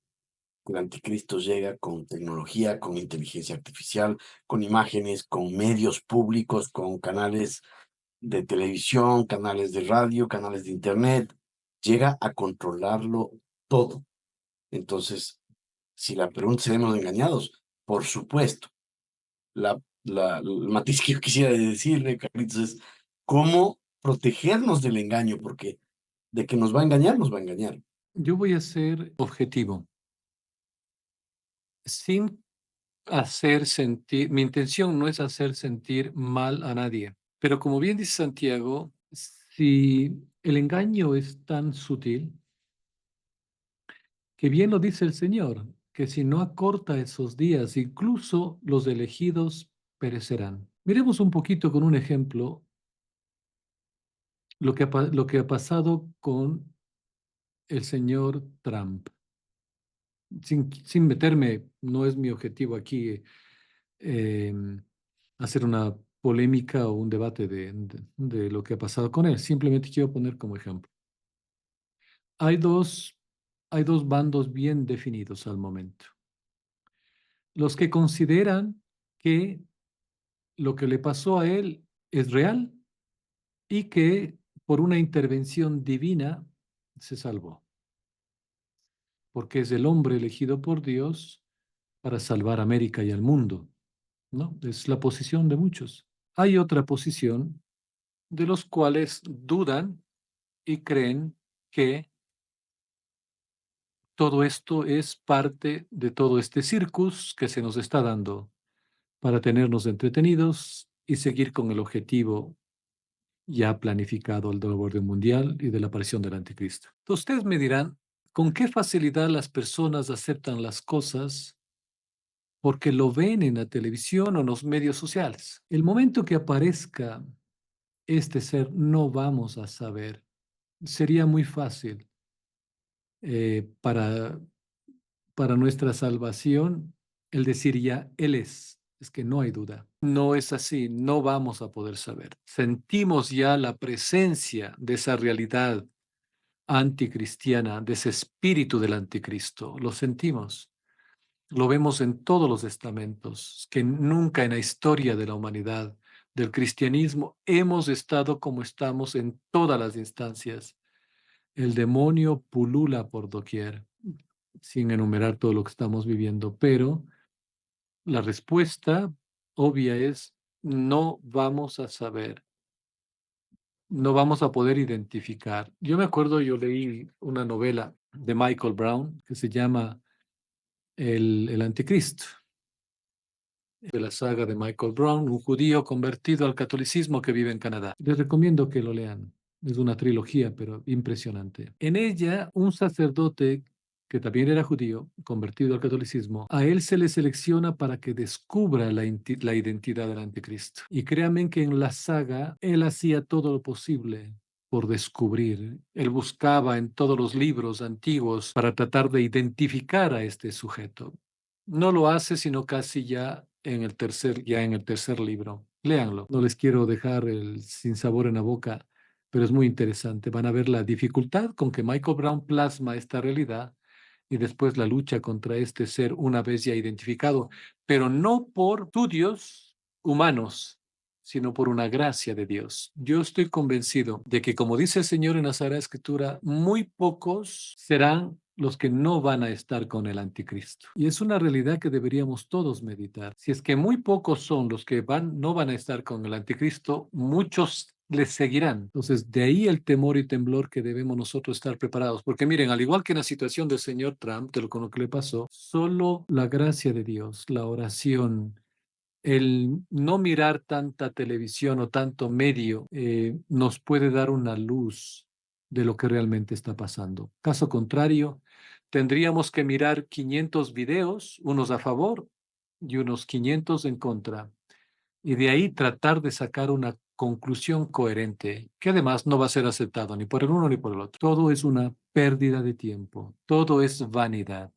Speaker 2: que el anticristo llega con tecnología, con inteligencia artificial, con imágenes, con medios públicos, con canales de televisión, canales de radio, canales de internet, llega a controlarlo todo. Entonces, si la pregunta es, ¿seremos engañados? Por supuesto. El matiz que yo quisiera decirle, Carlitos, es cómo protegernos del engaño, porque de que nos va a engañar, nos va a engañar.
Speaker 1: Yo voy a ser objetivo, sin hacer sentir, mi intención no es hacer sentir mal a nadie, pero como bien dice Santiago, si el engaño es tan sutil, que bien lo dice el Señor, que si no acorta esos días, incluso los elegidos perecerán. Miremos un poquito con un ejemplo lo que ha pasado con el señor Trump. Sin meterme, no es mi objetivo aquí eh, hacer una polémica o un debate de lo que ha pasado con él. Simplemente quiero poner como ejemplo. Hay dos, hay dos bandos bien definidos al momento. Los que consideran que lo que le pasó a él es real y que por una intervención divina se salvó, porque es el hombre elegido por Dios para salvar a América y al mundo, ¿no? Es la posición de muchos. Hay otra posición de los cuales dudan y creen que todo esto es parte de todo este circus que se nos está dando para tenernos entretenidos y seguir con el objetivo ya planificado del nuevo orden mundial y de la aparición del anticristo. Entonces, ustedes me dirán, ¿con qué facilidad las personas aceptan las cosas porque lo ven en la televisión o en los medios sociales? El momento que aparezca este ser, no vamos a saber. Sería muy fácil eh, para, para nuestra salvación el decir ya, Él es. Es que no hay duda. No es así, no vamos a poder saber. Sentimos ya la presencia de esa realidad anticristiana, de ese espíritu del anticristo. Lo sentimos. Lo vemos en todos los estamentos, que nunca en la historia de la humanidad, del cristianismo, hemos estado como estamos en todas las instancias. El demonio pulula por doquier, sin enumerar todo lo que estamos viviendo, pero la respuesta obvia es no vamos a saber, no vamos a poder identificar. Yo me acuerdo, yo leí una novela de Michael Brown que se llama El Anticristo, de la saga de Michael Brown, un judío convertido al catolicismo que vive en Canadá. Les recomiendo que lo lean. Es una trilogía, pero impresionante. En ella, un sacerdote que también era judío, convertido al catolicismo, a él se le selecciona para que descubra la identidad del anticristo. Y créanme que en la saga, él hacía todo lo posible por descubrir. Él buscaba en todos los libros antiguos para tratar de identificar a este sujeto. No lo hace, sino casi ya en el tercer libro. Léanlo. No les quiero dejar el sin sabor en la boca, pero es muy interesante. Van a ver la dificultad con que Michael Brown plasma esta realidad y después la lucha contra este ser una vez ya identificado, pero no por estudios humanos, sino por una gracia de Dios. Yo estoy convencido de que, como dice el Señor en la Sagrada Escritura, muy pocos serán los que no van a estar con el anticristo. Y es una realidad que deberíamos todos meditar. Si es que muy pocos son los que no van a estar con el anticristo, muchos les seguirán. Entonces, de ahí el temor y temblor que debemos nosotros estar preparados. Porque miren, al igual que en la situación del señor Trump, de lo con lo que le pasó, solo la gracia de Dios, la oración, el no mirar tanta televisión o tanto medio nos puede dar una luz de lo que realmente está pasando. Caso contrario, tendríamos que mirar 500 videos, unos a favor y unos 500 en contra, y de ahí tratar de sacar una conclusión coherente, que además no va a ser aceptado ni por el uno ni por el otro. Todo es una pérdida de tiempo, todo es vanidad.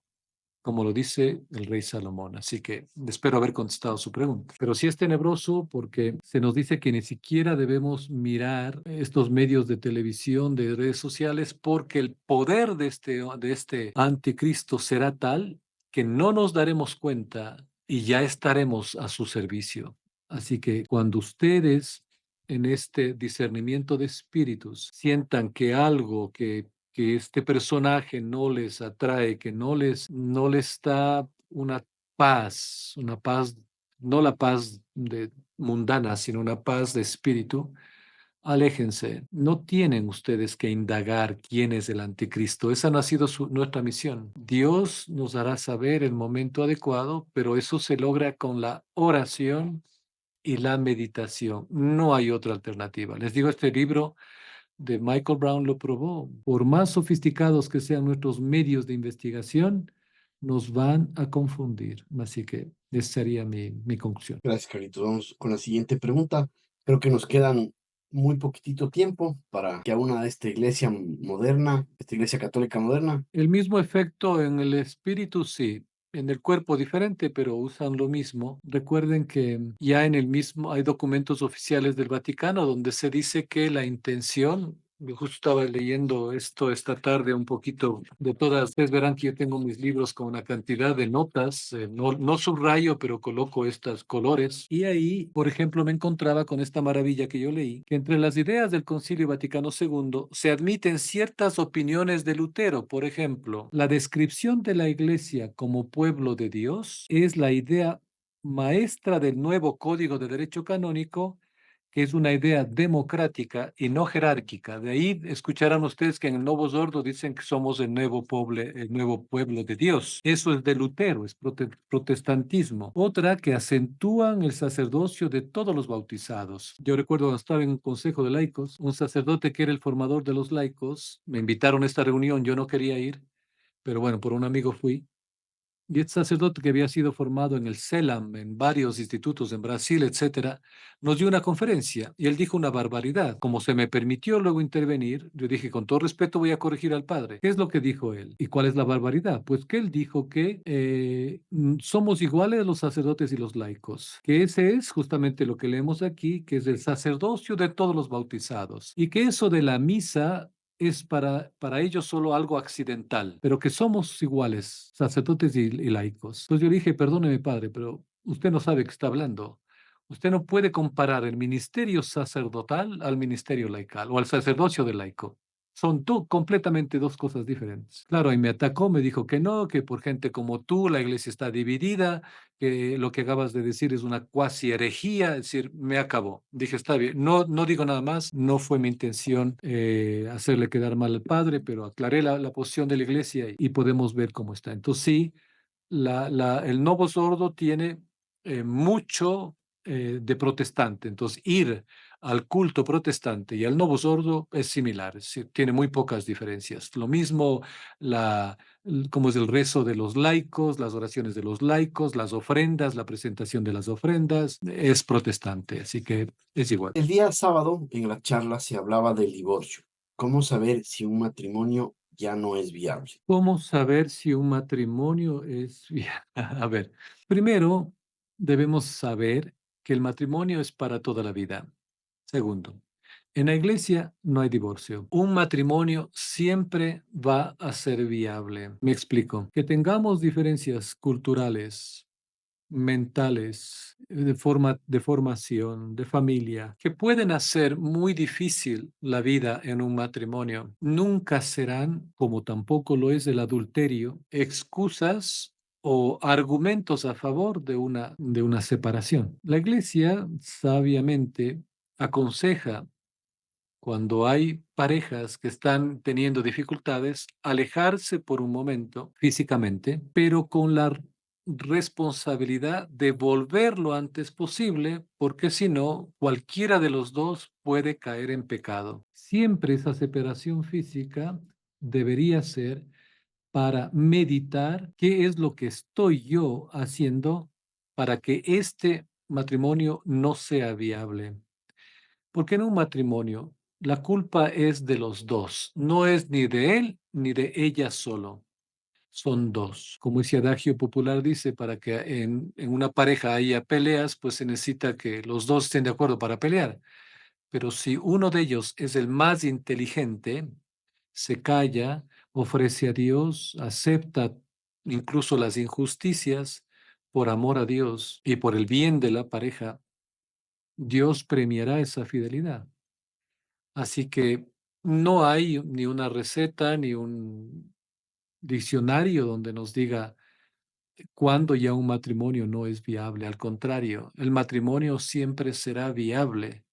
Speaker 1: como lo dice el rey Salomón. Así que espero haber contestado su pregunta. Pero sí es tenebroso porque se nos dice que ni siquiera debemos mirar estos medios de televisión, de redes sociales, porque el poder de este anticristo será tal que no nos daremos cuenta y ya estaremos a su servicio. Así que cuando ustedes en este discernimiento de espíritus sientan que algo que este personaje no les atrae, que no les da una paz, no la paz mundana, sino una paz de espíritu, aléjense. No tienen ustedes que indagar quién es el anticristo. Esa no ha sido nuestra misión. Dios nos hará saber el momento adecuado, pero eso se logra con la oración y la meditación. No hay otra alternativa. Les digo, este libro de Michael Brown lo probó. Por más sofisticados que sean nuestros medios de investigación, nos van a confundir. Así que esa sería mi conclusión.
Speaker 2: Gracias, Carlitos. Vamos con la siguiente pregunta. Creo que nos quedan muy poquitito tiempo para que a una de esta iglesia moderna, esta iglesia católica moderna.
Speaker 1: El mismo efecto en el espíritu, sí. En el cuerpo diferente, pero usan lo mismo. Recuerden que ya en el mismo hay documentos oficiales del Vaticano donde se dice que la intención, yo justo estaba leyendo esto esta tarde un poquito de todas, ustedes verán que yo tengo mis libros con una cantidad de notas, no subrayo, pero coloco estos colores. Y ahí, por ejemplo, me encontraba con esta maravilla que yo leí, que entre las ideas del Concilio Vaticano II se admiten ciertas opiniones de Lutero. Por ejemplo, la descripción de la Iglesia como pueblo de Dios es la idea maestra del nuevo Código de Derecho Canónico, que es una idea democrática y no jerárquica. De ahí escucharán ustedes que en el Nuevo Sordo dicen que somos el nuevo pueblo de Dios. Eso es de Lutero, es protestantismo. Otra que acentúan el sacerdocio de todos los bautizados. Yo recuerdo cuando estaba en un consejo de laicos, un sacerdote que era el formador de los laicos, me invitaron a esta reunión, yo no quería ir, pero bueno, por un amigo fui. Y este sacerdote que había sido formado en el CELAM, en varios institutos en Brasil, etcétera, nos dio una conferencia y él dijo una barbaridad. Como se me permitió luego intervenir, yo dije, con todo respeto voy a corregir al padre. ¿Qué es lo que dijo él? ¿Y cuál es la barbaridad? Pues que él dijo que somos iguales los sacerdotes y los laicos, que ese es justamente lo que leemos aquí, que es el sacerdocio de todos los bautizados, y que eso de la misa es para ellos solo algo accidental, pero que somos iguales, sacerdotes y laicos. Entonces yo le dije, perdóneme, padre, pero usted no sabe qué está hablando. Usted no puede comparar el ministerio sacerdotal al ministerio laical o al sacerdocio del laico. Son completamente dos cosas diferentes. Claro, y me atacó, me dijo que no, que por gente como tú la iglesia está dividida, que lo que acabas de decir es una cuasi herejía, es decir, me acabó. Dije, está bien, no digo nada más, no fue mi intención hacerle quedar mal al padre, pero aclaré la posición de la iglesia y podemos ver cómo está. Entonces sí, el Novo Sordo tiene mucho de protestante. Entonces, ir al culto protestante y al Novo Sordo es similar, tiene muy pocas diferencias. Lo mismo, como es el rezo de los laicos, las oraciones de los laicos, las ofrendas, la presentación de las ofrendas, es protestante, así que es igual.
Speaker 2: El día sábado en la charla se hablaba del divorcio. ¿Cómo saber si un matrimonio ya no es viable?
Speaker 1: ¿Cómo saber si un matrimonio es viable? A ver, primero debemos saber que el matrimonio es para toda la vida. Segundo, en la iglesia no hay divorcio. Un matrimonio siempre va a ser viable. Me explico. Que tengamos diferencias culturales, mentales, de formación, de familia, que pueden hacer muy difícil la vida en un matrimonio. Nunca serán, como tampoco lo es el adulterio, excusas o argumentos a favor de una separación. La iglesia sabiamente aconseja cuando hay parejas que están teniendo dificultades, alejarse por un momento físicamente, pero con la responsabilidad de volver lo antes posible, porque si no, cualquiera de los dos puede caer en pecado. Siempre esa separación física debería ser para meditar qué es lo que estoy yo haciendo para que este matrimonio no sea viable. Porque en un matrimonio la culpa es de los dos, no es ni de él ni de ella solo. son dos. Como ese adagio popular dice, para que en una pareja haya peleas, pues se necesita que los dos estén de acuerdo para pelear. Pero si uno de ellos es el más inteligente, se calla, ofrece a Dios, acepta incluso las injusticias por amor a Dios y por el bien de la pareja, Dios premiará esa fidelidad. Así que no hay ni una receta ni un diccionario donde nos diga cuándo ya un matrimonio no es viable. Al contrario, el matrimonio siempre será viable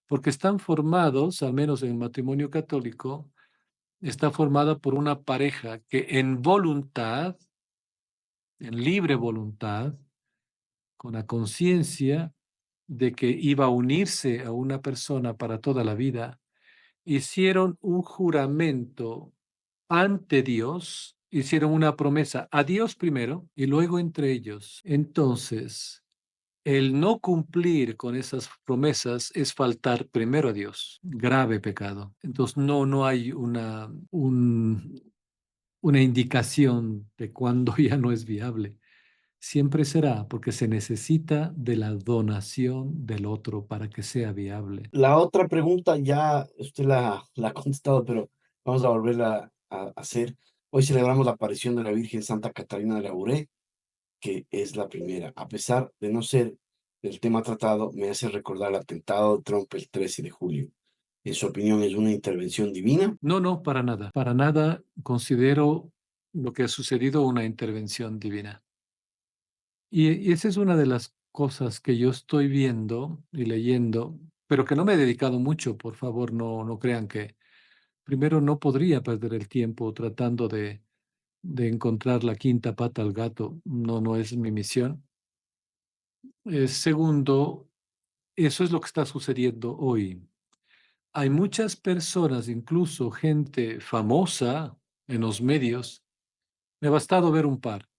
Speaker 1: porque están formados, al menos en el matrimonio católico, está formada por una pareja que en voluntad, en libre voluntad, con la conciencia de que iba a unirse a una persona para toda la vida, hicieron un juramento ante Dios, hicieron una promesa a Dios primero y luego entre ellos. Entonces, el no cumplir con esas promesas es faltar primero a Dios, grave pecado. Entonces, no hay una indicación de cuándo ya no es viable. Siempre será porque se necesita de la donación del otro para que sea viable.
Speaker 2: La otra pregunta ya usted la ha contestado, pero vamos a volverla a hacer. Hoy celebramos la aparición de la Virgen Santa Catarina de Labouré, que es la primera. A pesar de no ser el tema tratado, me hace recordar el atentado de Trump el 13 de julio. En su opinión, ¿es una intervención divina?
Speaker 1: No, no, para nada. Para nada considero lo que ha sucedido una intervención divina. Y esa es una de las cosas que yo estoy viendo y leyendo, pero que no me he dedicado mucho, por favor, no crean que primero no podría perder el tiempo tratando de encontrar la quinta pata al gato, no es mi misión. Segundo, eso es lo que está sucediendo hoy. Hay muchas personas, incluso gente famosa en los medios, me ha bastado ver un par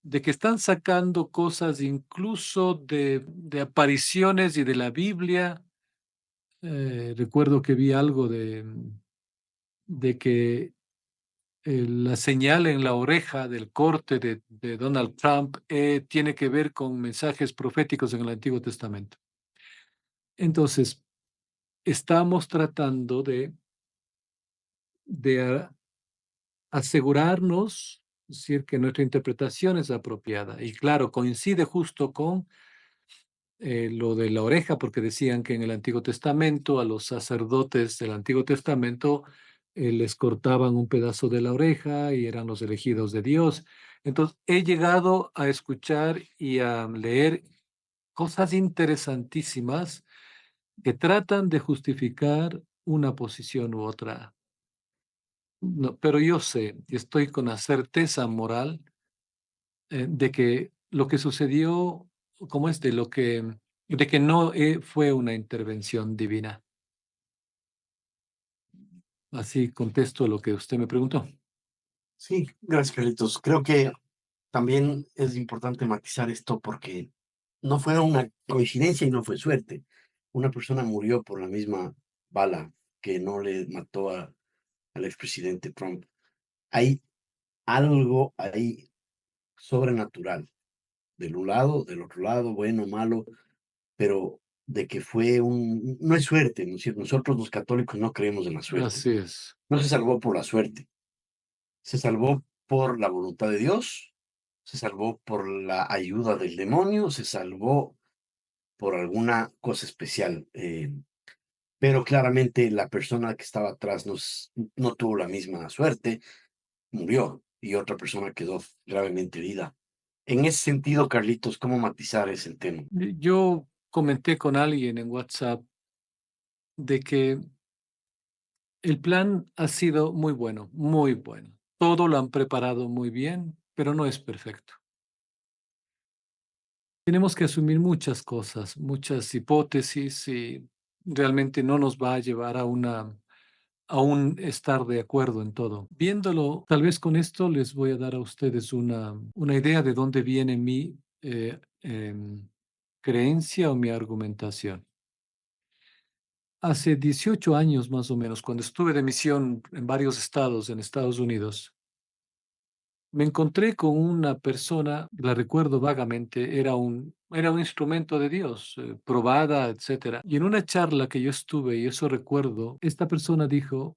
Speaker 1: de que están sacando cosas incluso de apariciones y de la Biblia. Recuerdo que vi algo de que la señal en la oreja del corte de Donald Trump tiene que ver con mensajes proféticos en el Antiguo Testamento. Entonces, estamos tratando de asegurarnos, es decir, que nuestra interpretación es apropiada. Y claro, coincide justo con lo de la oreja, porque decían que en el Antiguo Testamento a los sacerdotes del Antiguo Testamento les cortaban un pedazo de la oreja y eran los elegidos de Dios. Entonces, he llegado a escuchar y a leer cosas interesantísimas que tratan de justificar una posición u otra. No, pero yo sé y estoy con la certeza moral de que lo que sucedió, ¿cómo es? De que no fue una intervención divina. Así contesto lo que usted me preguntó.
Speaker 2: Sí, gracias, Carlitos. Creo que también es importante matizar esto porque no fue una coincidencia y no fue suerte. Una persona murió por la misma bala que no le mató al expresidente Trump. Hay algo ahí sobrenatural, del un lado, del otro lado, bueno, malo, pero de que fue no es suerte, ¿no es cierto? Nosotros los católicos no creemos en la suerte.
Speaker 1: Así es.
Speaker 2: No se salvó por la suerte, se salvó por la voluntad de Dios, se salvó por la ayuda del demonio, se salvó por alguna cosa especial. Pero claramente la persona que estaba atrás no tuvo la misma suerte, murió y otra persona quedó gravemente herida. En ese sentido, Carlitos, ¿cómo matizar ese tema?
Speaker 1: Yo comenté con alguien en WhatsApp de que el plan ha sido muy bueno, muy bueno. Todo lo han preparado muy bien, pero no es perfecto. Tenemos que asumir muchas cosas, muchas hipótesis y realmente no nos va a llevar a un estar de acuerdo en todo. Viéndolo, tal vez con esto les voy a dar a ustedes una idea de dónde viene mi creencia o mi argumentación. Hace 18 años más o menos, cuando estuve de misión en varios estados en Estados Unidos, me encontré con una persona, la recuerdo vagamente, era un instrumento de Dios, probada, etcétera. Y en una charla que yo estuve, y eso recuerdo, esta persona dijo,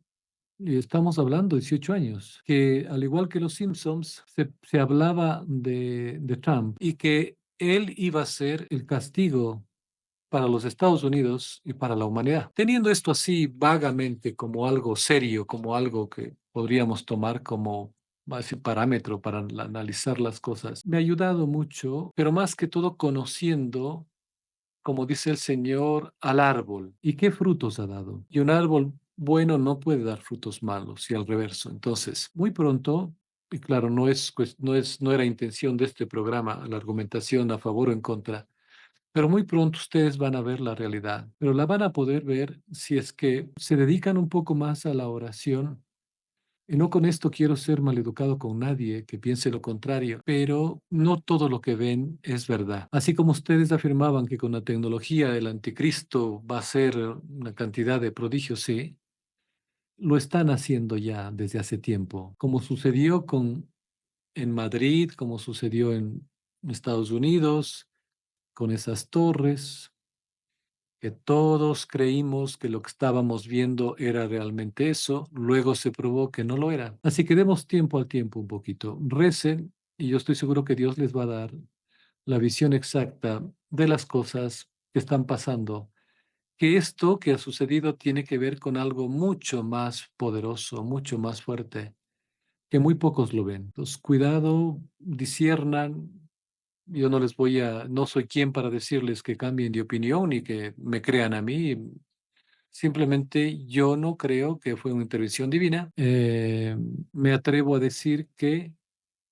Speaker 1: y estamos hablando 18 años, que al igual que los Simpsons, se hablaba de Trump y que él iba a ser el castigo para los Estados Unidos y para la humanidad. Teniendo esto así vagamente como algo serio, como algo que podríamos tomar como base parámetro para analizar las cosas, me ha ayudado mucho, pero más que todo conociendo, como dice el Señor, al árbol y qué frutos ha dado. Y un árbol bueno no puede dar frutos malos y al reverso. Entonces, muy pronto, y claro, no era intención de este programa la argumentación a favor o en contra, pero muy pronto ustedes van a ver la realidad, pero la van a poder ver si es que se dedican un poco más a la oración. Y no con esto quiero ser maleducado con nadie que piense lo contrario, pero no todo lo que ven es verdad. Así como ustedes afirmaban que con la tecnología el anticristo va a ser una cantidad de prodigios, sí, lo están haciendo ya desde hace tiempo, como sucedió en Madrid, como sucedió en Estados Unidos, con esas torres que todos creímos que lo que estábamos viendo era realmente eso, luego se probó que no lo era. Así que demos tiempo al tiempo un poquito, recen y yo estoy seguro que Dios les va a dar la visión exacta de las cosas que están pasando, que esto que ha sucedido tiene que ver con algo mucho más poderoso, mucho más fuerte, que muy pocos lo ven. Entonces, cuidado, disciernan. Yo no soy quien para decirles que cambien de opinión y que me crean a mí. Simplemente yo no creo que fue una intervención divina. Me atrevo a decir que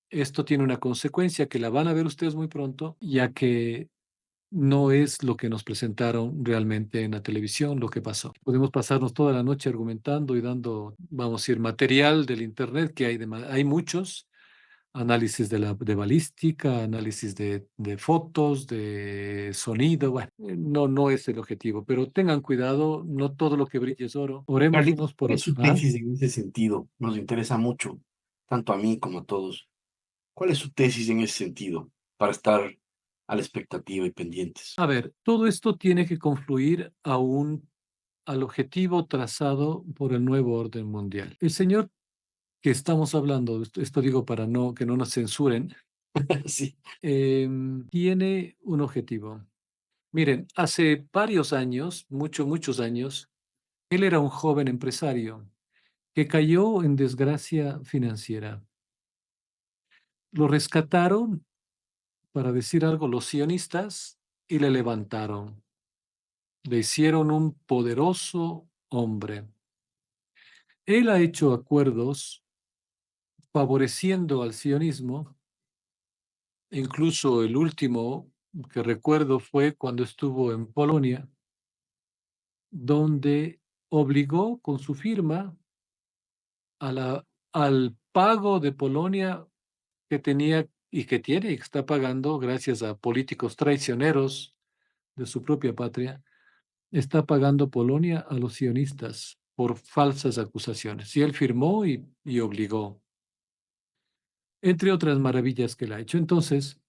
Speaker 1: esto tiene una consecuencia que la van a ver ustedes muy pronto, ya que no es lo que nos presentaron realmente en la televisión, lo que pasó. Podemos pasarnos toda la noche argumentando y dando, vamos a decir, material del Internet, que hay muchos, análisis de balística, análisis de fotos, de sonido. Bueno, no es el objetivo, pero tengan cuidado, no todo lo que brille es oro. Oremos
Speaker 2: Carlitos,
Speaker 1: unos por
Speaker 2: ¿cuál es
Speaker 1: otros.
Speaker 2: su
Speaker 1: ¿Ah?
Speaker 2: tesis en ese sentido? Nos interesa mucho, tanto a mí como a todos. ¿Cuál es su tesis en ese sentido? Para estar a la expectativa y pendientes.
Speaker 1: A ver, todo esto tiene que confluir al objetivo trazado por el nuevo orden mundial. El señor que estamos hablando, esto digo para que no nos censuren,
Speaker 2: Sí,
Speaker 1: tiene un objetivo. Miren, hace varios años, muchos años, él era un joven empresario que cayó en desgracia financiera. Lo rescataron, para decir algo, los sionistas y le levantaron. Le hicieron un poderoso hombre. Él ha hecho acuerdos favoreciendo al sionismo. Incluso el último que recuerdo fue cuando estuvo en Polonia, donde obligó con su firma al pago de Polonia que tenía y que tiene y que está pagando gracias a políticos traicioneros de su propia patria, está pagando Polonia a los sionistas por falsas acusaciones. Y él firmó y obligó, entre otras maravillas que él ha hecho. Entonces,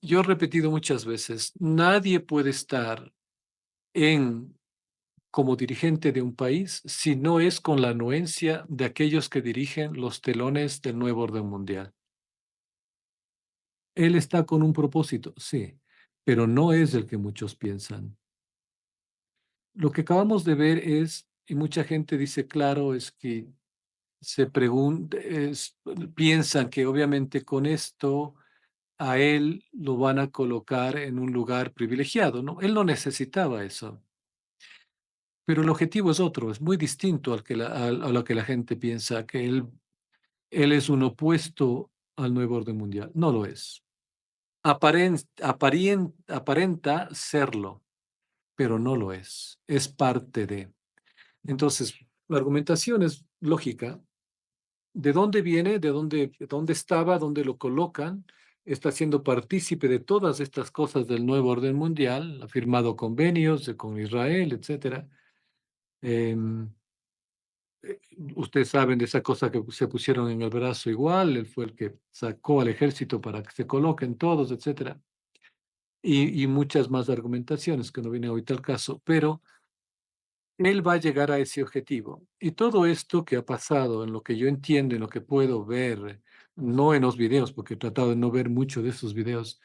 Speaker 1: yo he repetido muchas veces, nadie puede estar en como dirigente de un país si no es con la anuencia de aquellos que dirigen los telones del nuevo orden mundial. Él está con un propósito, sí, pero no es el que muchos piensan. Lo que acabamos de ver es, y mucha gente dice, claro, es que se pregunta, piensan que obviamente con esto a él lo van a colocar en un lugar privilegiado, ¿no? Él no necesitaba eso. Pero el objetivo es otro, es muy distinto a lo que la gente piensa, que él es un opuesto al nuevo orden mundial. No lo es. Aparenta serlo, pero no lo es. Es parte de. Entonces, la argumentación es lógica. ¿De dónde viene? ¿De dónde estaba? ¿Dónde lo colocan? Está siendo partícipe de todas estas cosas del nuevo orden mundial, ha firmado convenios con Israel, etcétera. Em, ustedes saben de esa cosa que se pusieron en el brazo igual, él fue el que sacó al ejército para que se coloquen todos, etcétera, y muchas más argumentaciones que no viene ahorita al caso, pero él va a llegar a ese objetivo. Y todo esto que ha pasado, en lo que yo entiendo, en lo que puedo ver, no en los videos, porque he tratado de no ver mucho de esos videos,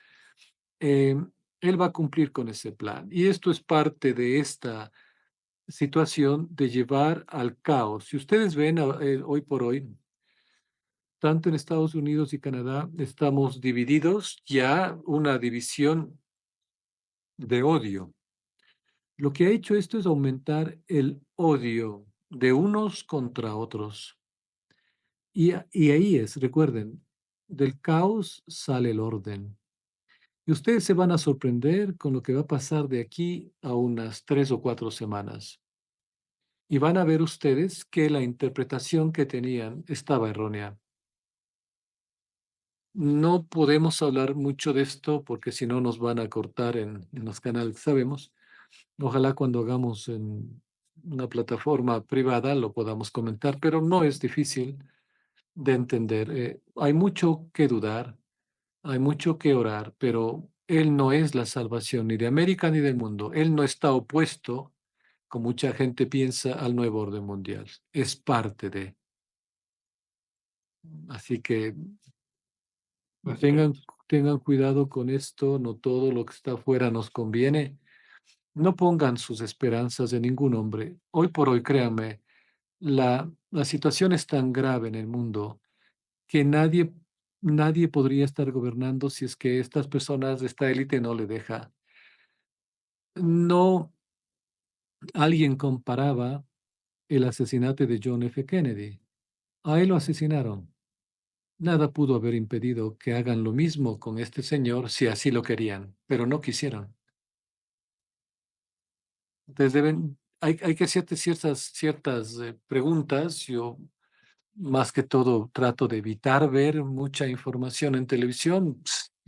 Speaker 1: eh, él va a cumplir con ese plan. Y esto es parte de esta situación de llevar al caos. Si ustedes ven hoy por hoy, tanto en Estados Unidos y Canadá, estamos divididos, ya una división de odio. Lo que ha hecho esto es aumentar el odio de unos contra otros. Y ahí es, recuerden, del caos sale el orden. Y ustedes se van a sorprender con lo que va a pasar de aquí a unas 3 o 4 semanas. Y van a ver ustedes que la interpretación que tenían estaba errónea. No podemos hablar mucho de esto porque si no nos van a cortar en los canales que sabemos. Ojalá cuando hagamos en una plataforma privada lo podamos comentar, pero no es difícil de entender. Hay mucho que dudar, hay mucho que orar, pero Él no es la salvación ni de América ni del mundo. Él no está opuesto, como mucha gente piensa, al nuevo orden mundial. Es parte de. Así que tengan,
Speaker 2: Perfecto.
Speaker 1: tengan cuidado con esto, no todo lo que está afuera nos conviene. No pongan sus esperanzas en ningún hombre. Hoy por hoy, créanme, la situación es tan grave en el mundo que nadie podría estar gobernando si es que estas personas, esta élite no le deja. No, alguien comparaba el asesinato de John F. Kennedy. A él lo asesinaron. Nada pudo haber impedido que hagan lo mismo con este señor si así lo querían, pero no quisieron. Entonces hay que hacerte ciertas preguntas. Yo más que todo trato de evitar ver mucha información en televisión.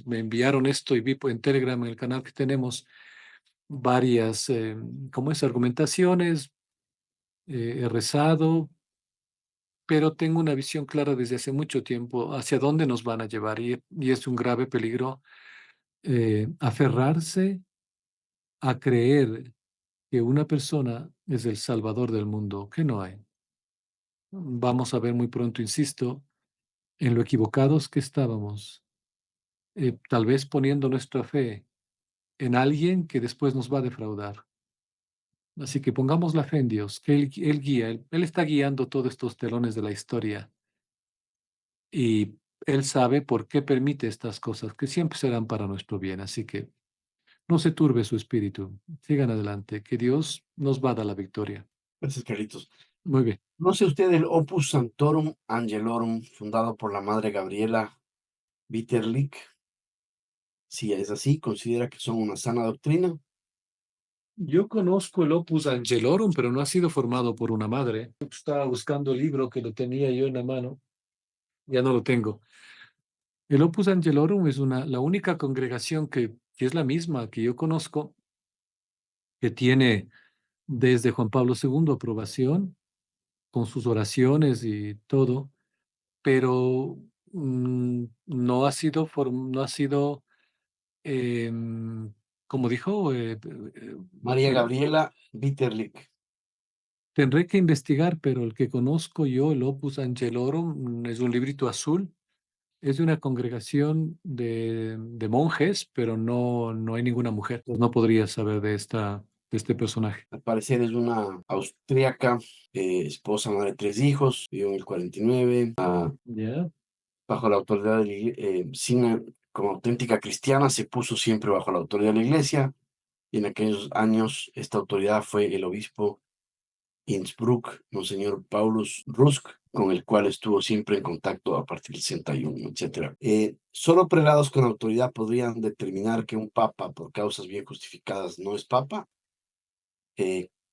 Speaker 1: Me enviaron esto y vi en Telegram, en el canal que tenemos, varias, ¿cómo es? Argumentaciones. He rezado, pero tengo una visión clara desde hace mucho tiempo hacia dónde nos van a llevar y es un grave peligro aferrarse a creer que una persona es el salvador del mundo, que no hay. Vamos a ver muy pronto, insisto, en lo equivocados que estábamos, tal vez poniendo nuestra fe en alguien que después nos va a defraudar. Así que pongamos la fe en Dios, que Él guía, Él está guiando todos estos telones de la historia y Él sabe por qué permite estas cosas, que siempre serán para nuestro bien. Así que no se turbe su espíritu, sigan adelante, que Dios nos va a dar la victoria.
Speaker 2: Gracias, Carlitos.
Speaker 1: Muy bien.
Speaker 2: ¿Conoce usted el Opus Sanctorum Angelorum, fundado por la Madre Gabriela Bitterlich? Si es así, ¿considera que son una sana doctrina?
Speaker 1: Yo conozco el Opus Angelorum, pero no ha sido formado por una madre. Estaba buscando el libro que lo tenía yo en la mano, ya no lo tengo. El Opus Angelorum es la única congregación que es la misma que yo conozco, que tiene desde Juan Pablo II aprobación, con sus oraciones y todo, pero no ha sido, como dijo,
Speaker 2: María
Speaker 1: el-
Speaker 2: Gabriela Bitterlich.
Speaker 1: tendré que investigar, pero el que conozco yo, el Opus Angelorum, es un librito azul. Es de una congregación de monjes, pero no hay ninguna mujer. Pues no podría saber de este personaje.
Speaker 2: Al parecer es una austríaca, esposa, madre de 3 hijos, vivió en el 49,
Speaker 1: Ya.
Speaker 2: bajo la autoridad de la como auténtica cristiana, se puso siempre bajo la autoridad de la iglesia, y en aquellos años esta autoridad fue el obispo Innsbruck, Monseñor Paulus Rusk, con el cual estuvo siempre en contacto a partir del 61, etcétera. Solo prelados con autoridad podrían determinar que un papa, por causas bien justificadas, no es papa.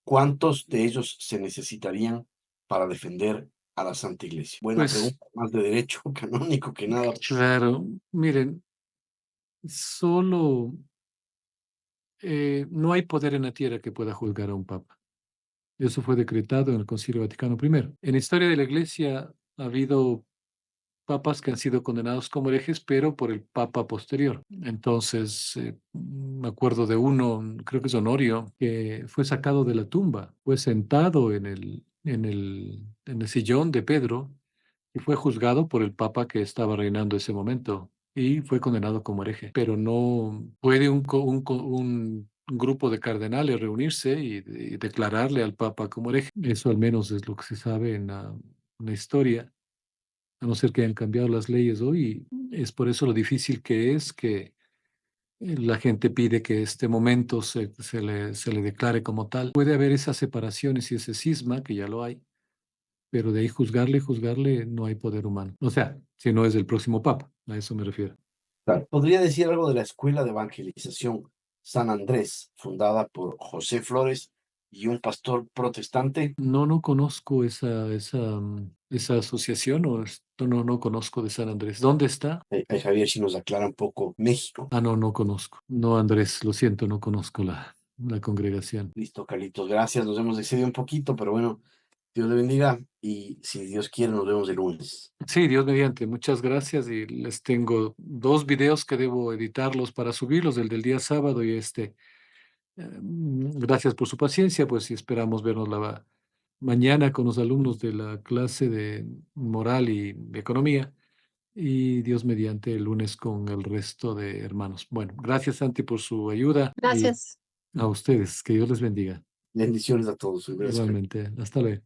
Speaker 2: ¿Cuántos de ellos se necesitarían para defender a la Santa Iglesia? Buena
Speaker 1: Pues
Speaker 2: pregunta, más de derecho canónico que nada.
Speaker 1: claro, miren, solo no hay poder en la tierra que pueda juzgar a un papa. Eso fue decretado en el Concilio Vaticano I. En la historia de la Iglesia ha habido papas que han sido condenados como herejes, pero por el papa posterior. Entonces, me acuerdo de uno, creo que es Honorio, que fue sacado de la tumba, fue sentado en el sillón de Pedro y fue juzgado por el papa que estaba reinando ese momento y fue condenado como hereje. Pero no puede un grupo de cardenales reunirse y declararle al papa como hereje. Eso al menos es lo que se sabe en la historia, a no ser que hayan cambiado las leyes hoy. Es por eso lo difícil que es que la gente pide que este momento se le declare como tal. Puede haber esas separaciones y ese cisma, que ya lo hay, pero de ahí juzgarle, no hay poder humano. O sea, si no es el próximo papa, a eso me refiero.
Speaker 2: Claro. ¿Podría decir algo de la Escuela de Evangelización San Andrés, fundada por José Flores y un pastor protestante?
Speaker 1: No conozco esa asociación no conozco de San Andrés. ¿Dónde está?
Speaker 2: Ahí Javier, si nos aclara un poco, México.
Speaker 1: No conozco. No, Andrés, lo siento, no conozco la congregación.
Speaker 2: Listo, Carlitos, gracias. Nos hemos excedido un poquito, pero bueno, Dios le bendiga y si Dios quiere, nos vemos el lunes.
Speaker 1: Sí, Dios mediante, muchas gracias y les tengo 2 videos que debo editarlos para subirlos, el del día sábado y este. Gracias por su paciencia, pues y esperamos vernos mañana con los alumnos de la clase de moral y economía y Dios mediante el lunes con el resto de hermanos. Bueno, gracias Santi por su ayuda y
Speaker 3: Gracias.
Speaker 1: a ustedes, que Dios les bendiga.
Speaker 2: Bendiciones a todos. Gracias, Carlitos.
Speaker 1: Igualmente, hasta luego.